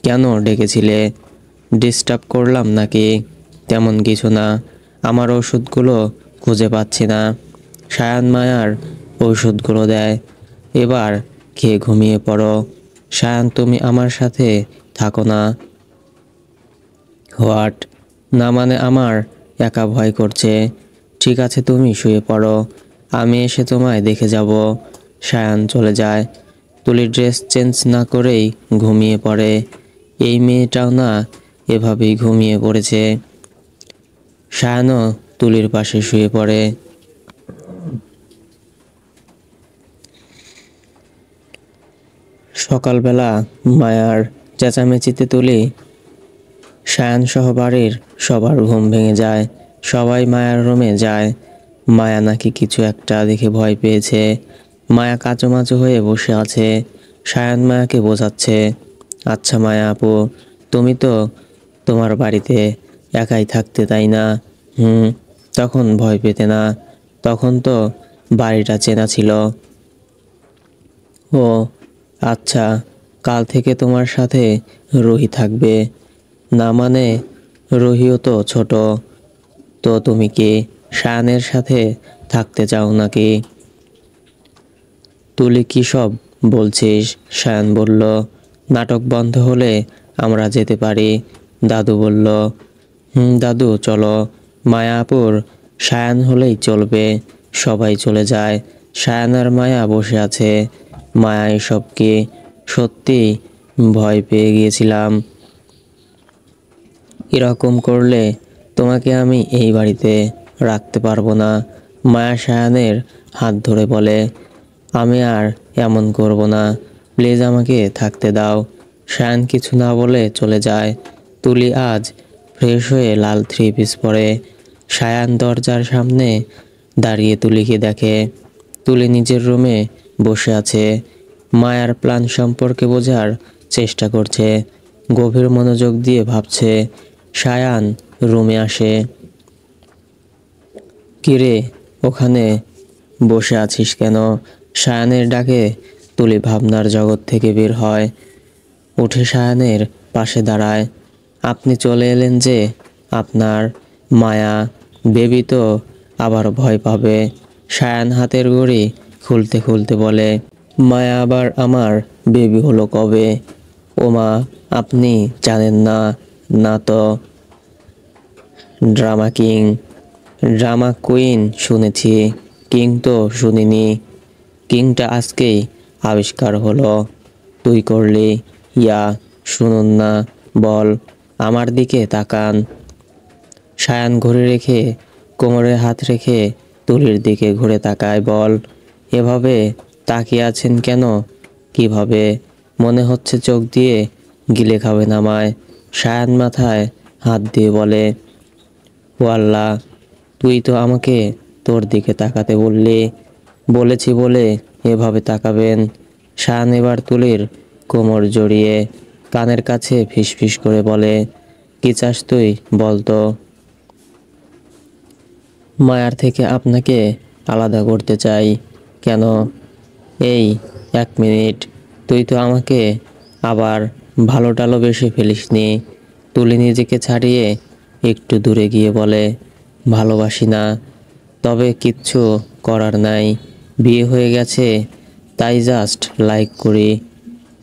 কেন ডেকেছিলে? ডিস্টার্ব করলাম নাকি? তেমন কিছু না, আমার ওষুধগুলো খুঁজে পাচ্ছি না। সায়ান মায়ার ওষুধগুলো দেয়। এবার খেয়ে ঘুমিয়ে পড়ো। সায়ান তুমি আমার সাথে থাকো না। হোয়াট? না মানে আমার একা ভয় করছে। ঠিক আছে তুমি শুয়ে পড়ো, আমি এসে তোমায় দেখে যাব। সায়ান চলে যায়। তুলি ড্রেস চেঞ্জ না করেই ঘুমিয়ে পড়ে। এই মেয়েটাও না এভাবেই ঘুমিয়ে পড়েছে। সায়ানও তুলির পাশে শুয়ে পড়ে। সকালবেলা মায়ার চেঁচামেচিতে তুলি সায়ান সহ বাড়ির সবার ঘুম ভেঙে যায়। সবাই মায়ার রুমে যায়। মায়া নাকি কিছু একটা দেখে ভয় পেয়েছে। মায়া কাঁচুমাচু হয়ে বসে আছে। সায়ান মায়াকে বোঝাচ্ছে, আচ্ছা মায়া আপু, তুমি তো তোমার বাড়িতে একাই থাকতে তাই না? তখন ভয় পেতে না? তখন তো বাড়িটা চেনা ছিল। ও আচ্ছা, কাল থেকে তোমার সাথে রুহি থাকবে। না মানে রুহিও তো ছোট। তো তুমি কি সায়ানের সাথে থাকতে চাও নাকি? তুলি কি সব বলছিস? সায়ান বলল, নাটক বন্ধ হলে আমরা যেতে পারি। দাদু বলল, দাদু চলো। মায়া আপুর সায়ান হলেই চলবে। সবাই চলে যায়। সায়ান আর মায়া বসে আছে। মায়া এসব কি? সত্যি ভয় পেয়ে গিয়েছিলাম। এরকম করলে তোমাকে আমি এই বাড়িতে রাখতে পারবো না। মায়া সায়ানের হাত ধরে বলে, আমি আর এমন করব না, প্লিজ আমাকে থাকতে দাও। সায়ান কিছু না বলে চলে যায়। তুলি আজ ফ্রেশ হয়ে লাল থ্রি পিস পরে সায়ান দরজার সামনে দাঁড়িয়ে তুলিকে দেখে। তুলি নিজের রুমে বসে আছে, মায়ার প্ল্যান সম্পর্কে বোঝার চেষ্টা করছে, গভীর মনোযোগ দিয়ে ভাবছে। সায়ান রুমে আসে। কিরে, ওখানে বসে আছিস কেন? সায়ানের ডাকে তুলি ভাবনার জগৎ থেকে বের হয়, উঠে সায়ানের পাশে দাঁড়ায়। আপনি চলে এলেন যে? আপনার মায়া বেবি তো আবার ভয় পাবে। সায়ান হাতের ঘড়ি খুলতে খুলতে বলে, মায়া আবার আমার বেবি হলো কবে? ওমা, আপনি জানেন না? না তো। ড্রামা কিং, ড্রামা কুইন শুনেছি, কিং তো শুনিনি। কিংটা আজকেই আবিষ্কার হলো, তুই করলি। ইয়া, শুনুন না, বল। আমার দিকে তাকান। সায়ান ঘুরে রেখে কোমরে হাত রেখে তুলির দিকে ঘুরে তাকায়। বল। এভাবে তাকিয়ে আছেন কেন? কিভাবে? মনে হচ্ছে চোখ দিয়ে গিলে খাবেন আমায়। সায়ান মাথায় হাত দিয়ে বলে, ও আল্লাহ, তুই তো আমাকে তোর দিকে তাকাতে বললি। বলেছি বলে এভাবে তাকাবেন। শান এবার তুলির কোমর জড়িয়ে কানের কাছে ফিসফিস করে বলে, কি চাস তুই বল তো? মায়ার থেকে আপনাকে আলাদা করতে চাই। কেন? এই 1 মিনিট, তুই তো আমাকে আবার ভালো টালো বেশি ফেলিসনি। তুলি নিজেকে ছাড়িয়ে একটু দূরে গিয়ে বলে, ভালোবাসি না, তবে কিচ্ছু করার নাই, বিয়ে হয়ে গেছে তাই জাস্ট লাইক করি।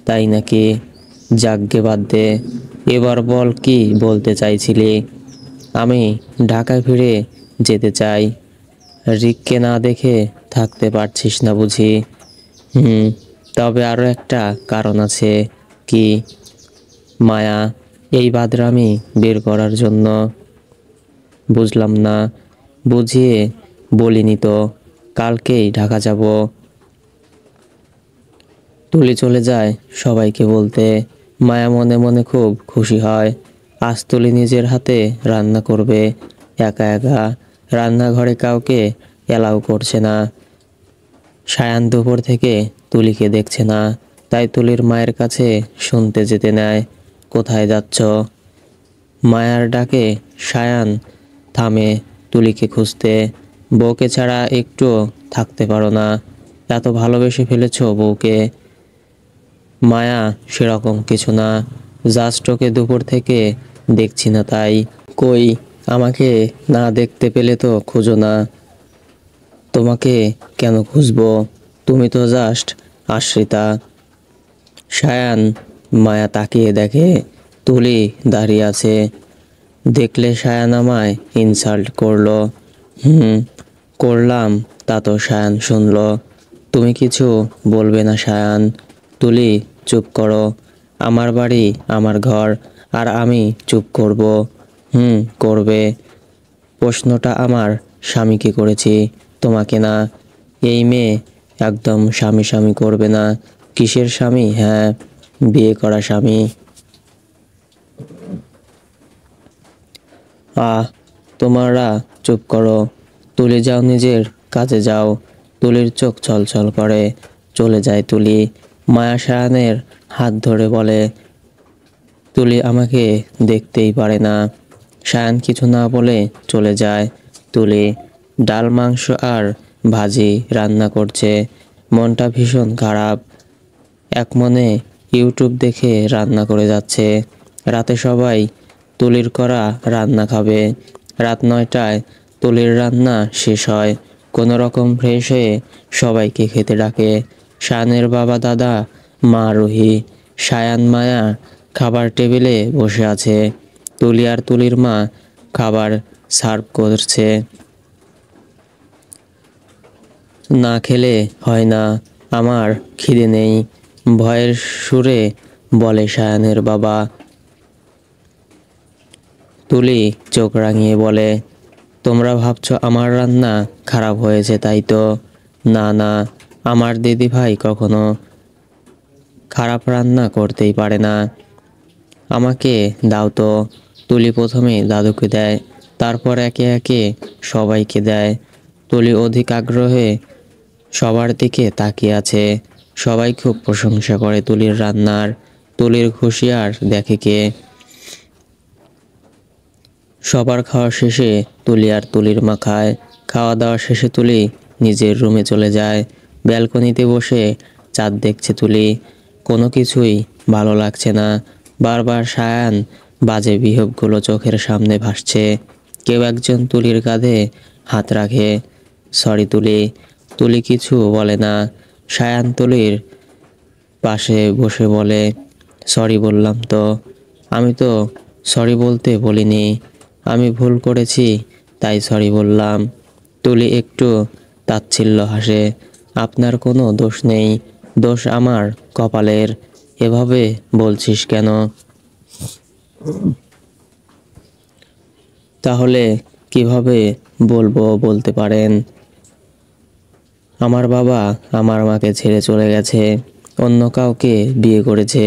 তাই নাকি? যাগ্গে বাদ দে, এবার বল কি বলতে চাইছিলি? আমি ঢাকায় ফিরে যেতে চাই। রিককে না দেখে থাকতে পারছিস না বুঝি? তবে আরও একটা কারণ আছে। কি? মায়া এই বাদরামি বের করার জন্য। বুঝলাম না। বুঝিয়ে বলিনি তো, কালকেই ঢাকা যাব। তুলি চলে যায় সবাইকে বলতে। মায়া মনে মনে খুব খুশি হয়। আজ তুলি নিজের হাতে রান্না করবে, একা একা। রান্নাঘরে কাউকে অ্যালাউ করছে না। সায়ান দুপুর থেকে তুলিকে দেখছে না, তাই তুলির মায়ের কাছে শুনতে যেতে নেয়, কোথায় যাচ্ছ? মায়ার ডাকে সায়ান থামে তুলিকে খুঁজতে। বউকে ছাড়া একটুও থাকতে পারো না? এত ভালোবেসে ফেলেছ বউকে? মায়া সেরকম কিছু না, জাস্ট ওকে দুপুর থেকে দেখছি না তাই। কই, আমাকে না দেখতে পেলে তো খুঁজো না। তোমাকে কেন খুঁজবো? তুমি তো জাস্ট আশ্রিতা। সায়ান মায়া তাকিয়ে দেখে তুলি দাঁড়িয়ে আছে। দেখলে সায়ান আমায় ইনসাল্ট করলো? করলাম, তা তো সায়ান শুনলো। তুমি কিছু বলবে না সায়ান? তুলি চুপ করো, আমার বাড়ি আমার ঘর, আর আমি চুপ করব? করবে। প্রশ্নটা আমার স্বামীকে করেছি, তোমাকে না। এই মেয়ে একদম স্বামী স্বামী করবে না। কিসের স্বামী? হ্যাঁ, বিয়ে করা স্বামী। তোমরা চুপ করো, তুলি যাও, নিজের কাজে যাও। তুলির চোখ ছলছল করে। চলে যায় তুলি। মায়া সায়ানের হাত ধরে বলে, তুলি আমাকে দেখতেই পারে না। সায়ান কিছু না বলে চলে যায়। তুলি ডাল, মাংস আর ভাজি রান্না করছে। মনটা ভীষণ খারাপ। এক মনে ইউটিউব দেখে রান্না করে যাচ্ছে। রাতে সবাই তুলির করা রান্না খাবে। রাত 9টায় তুলির রান্না শেষ হয়। কোনো রকম ফ্রেশ হয়ে সবাইকে খেতে ডাকে। সায়ানের বাবা, দাদা, মা, রুহি। সায়ান মায়া খাবার টেবিলে বসে আছে। তুলি আর তুলির মা খাবার সার্ভ করছে। না খেলে হয় না, আমার খিদে নেই, ভয়ের সুরে বলে সায়ানের বাবা। তুলি চোখ রাঙিয়ে বলে, তোমরা ভাবছো আমার রান্না খারাপ হয়েছে তাই তো? না না, আমার দিদিভাই কখনো খারাপ রান্না করতেই পারে না। আমাকে দাও তো। তুলি প্রথমে দাদুকে দেয়, তারপর একে একে সবাইকে দেয়। তুলি অধিক আগ্রহে সবার দিকে তাকিয়ে আছে। সবাই খুব প্রশংসা করে তুলির রান্নার। তুলির হুঁশিয়ার দেখে কে? সবার খাওয়া শেষে তুলি আর তুলির মা খায়। খাওয়া দাওয়া শেষে তুলি নিজের রুমে চলে যায়। ব্যালকনিতে বসে চাঁদ দেখছে তুলি। কোনো কিছুই ভালো লাগছে না। বারবার সায়ান বাজে বিহেভগুলো চোখের সামনে ভাসছে। কেউ একজন তুলির কাঁধে হাত রাখে। সরি তুলি। তুলি কিছু বলে না। সায়ান তুলির পাশে বসে বলে, সরি বললাম তো। আমি তো সরি বলতে বলিনি। আমি ভুল করেছি, তাই সরি বললাম। তুলি একটু তাচ্ছিল্য হাসে। আপনার কোনো দোষ নেই, দোষ আমার কপালের। এভাবে বলছিস কেন? তাহলে কিভাবে বলবো বলতে পারেন? আমার বাবা আমার মাকে ছেড়ে চলে গেছে, অন্য কাউকে বিয়ে করেছে।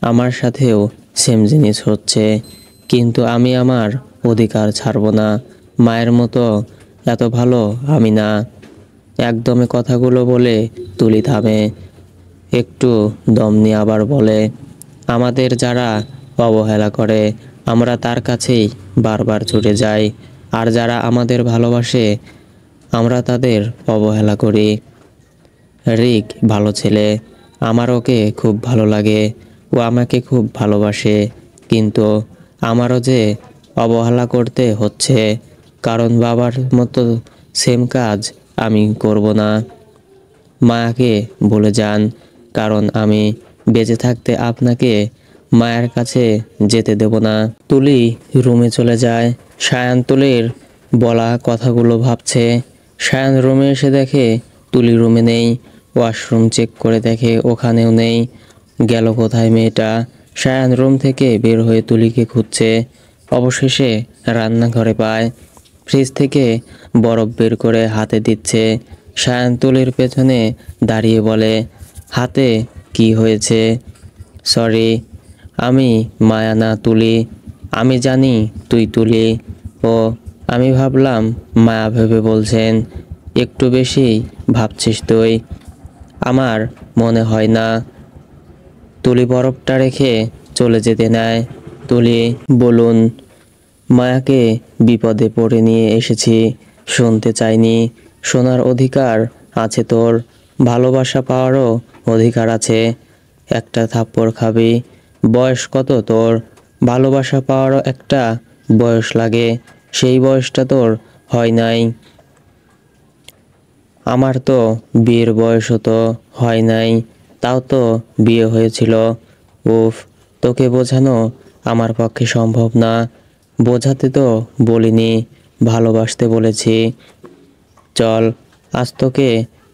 আমার সাথেও সেম জিনিস হচ্ছে, কিন্তু আমি আমার অধিকার ছাড়বো না। মায়ের মতো এত ভালো আমি না। একদমে কথাগুলো বলে তুলি থামে। একটু দম নিয়ে আবার বলে, আমাদের যারা অবহেলা করে আমরা তার কাছেই বারবার ছুটে যাই, আর যারা আমাদের ভালোবাসে আমরা তাদের অবহেলা করি। রিক ভালো ছেলে, আমার ওকে খুব ভালো লাগে, ও আমাকে খুব ভালোবাসে, কিন্তু আমারও যে অবহেলা করতে হচ্ছে, কারণ বাবার মতো সেম কাজ আমি করব না। মায়াকে বলে যান, কারণ আমি বেঁচে থাকতে আপনাকে মায়ের কাছে যেতে দেব না। তুলি রুমে চলে যায়। সায়ান তুলির বলা কথাগুলো ভাবছে। সায়ান রুমে এসে দেখে তুলি রুমে নেই। ওয়াশরুম চেক করে দেখে ওখানেও নেই। গেল কোথায় মেয়েটা? সায়ান রুম থেকে বের হয়ে তুলিকে খুঁজছে। অবশেষে রান্নাঘরে পায়। ফ্রিজ থেকে বরফ বের করে হাতে দিচ্ছে। সায়ান তুলির পেছনে দাঁড়িয়ে বলে, হাতে কি হয়েছে? সরি, আমি মায়া না তুলি। আমি জানি তুই তুলি। ও, আমি ভাবলাম মায়া ভেবে বলছেন। একটু বেশি ভাবছিস তুই। আমার মনে হয় না। তুলি বরফটা রেখে চলে যেতে নেয়। তুলি, বলুন। মায়াকে বিপদে পড়ে নিয়ে এসেছি, শুনতে চাইনি। শোনার অধিকার আছে তোর, ভালোবাসা পাওয়ারও অধিকার আছে। একটা থাপ্পড় খাবি? বয়স কত তোর? ভালোবাসা পাওয়ারও একটা বয়স লাগে, সেই বয়সটা তোর হয় নাই। আমার তো বিয়ের বয়সও তো হয় নাই, তাও তো বিয়ে হয়েছিল। উফ, তোকে বোঝানো আমার পক্ষে সম্ভব না। বোঝাতে তো বলিনি, ভালোবাসতে বলেছি। চল, আজ তোকে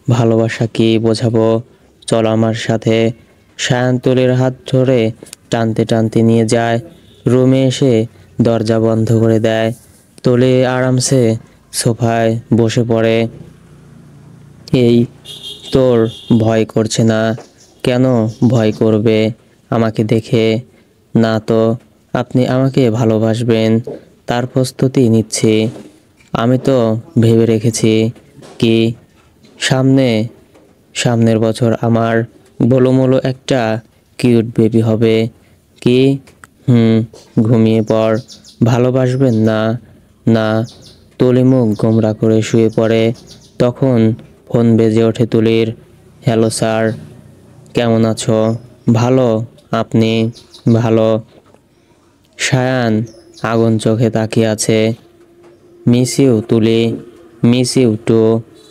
ভালোবাসা কি বোঝাবো। চল আমার সাথে। সায়ান তুলির হাত ধরে টানতে টানতে নিয়ে যায়। রুমে এসে দরজা বন্ধ করে দেয়। তুলি আরামসে সোফায় বসে পড়ে। এই, তোর ভয় করছে না? কেন ভয় করবে আমাকে দেখে? না তো, আপনি আমাকে ভালোবাসবেন তার প্রস্তুতি নিচ্ছি। আমি তো ভেবে রেখেছি কি, সামনে সামনের বছর আমার বলোমলো একটা কিউট বেবি হবে। কি? ঘুমিয়ে পড়। ভালোবাসবেন না? না। তুলি মুখ গোমরা করে শুয়ে পড়ে। তখন ফোন বেজে ওঠে তুলির। হ্যালো স্যার, কেমন আছো? ভালো। আপনি? ভালো। সায়ান আগুন চোখে তাকিয়ে আছে। মিস ইউ তুলি, মিস ইউ টু।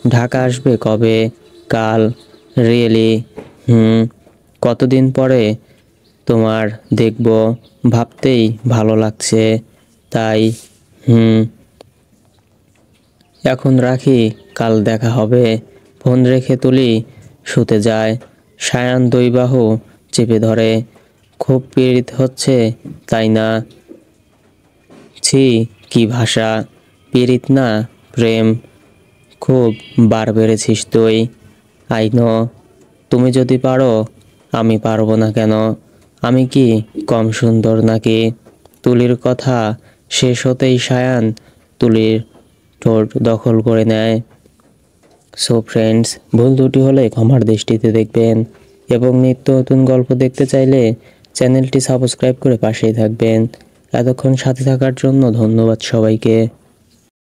ঢাকা আসবে কবে? কাল। রিয়েলি? কতদিন পরে তোমার দেখব ভাবতেই ভালো লাগছে, তাই। এখন রাখি, কাল দেখা হবে। ফোন রেখে তুলি শুতে যায়। সায়ান দুই বাহু চেপে ধরে। খুব পীড়িত হচ্ছে, তাই না? ছি, কি ভাষা! পীড়িত না, প্রেম। খুব বার বেড়েছিস তুই। আই নো, তুমি যদি পারো আমি পারবো না কেন? আমি কি কম সুন্দর নাকি? তুলির কথা শেষ হতেই সায়ান তুলির ঠোঁট দখল করে নেয়। সো ফ্রেন্ডস, ভুল দুটি হলে ক্ষমার দৃষ্টিতে দেখবেন এবং নিত্য নতুন গল্প দেখতে চাইলে চ্যানেলটি সাবস্ক্রাইব করে পাশেই থাকবেন। এতক্ষণ সাথে থাকার জন্য ধন্যবাদ সবাইকে।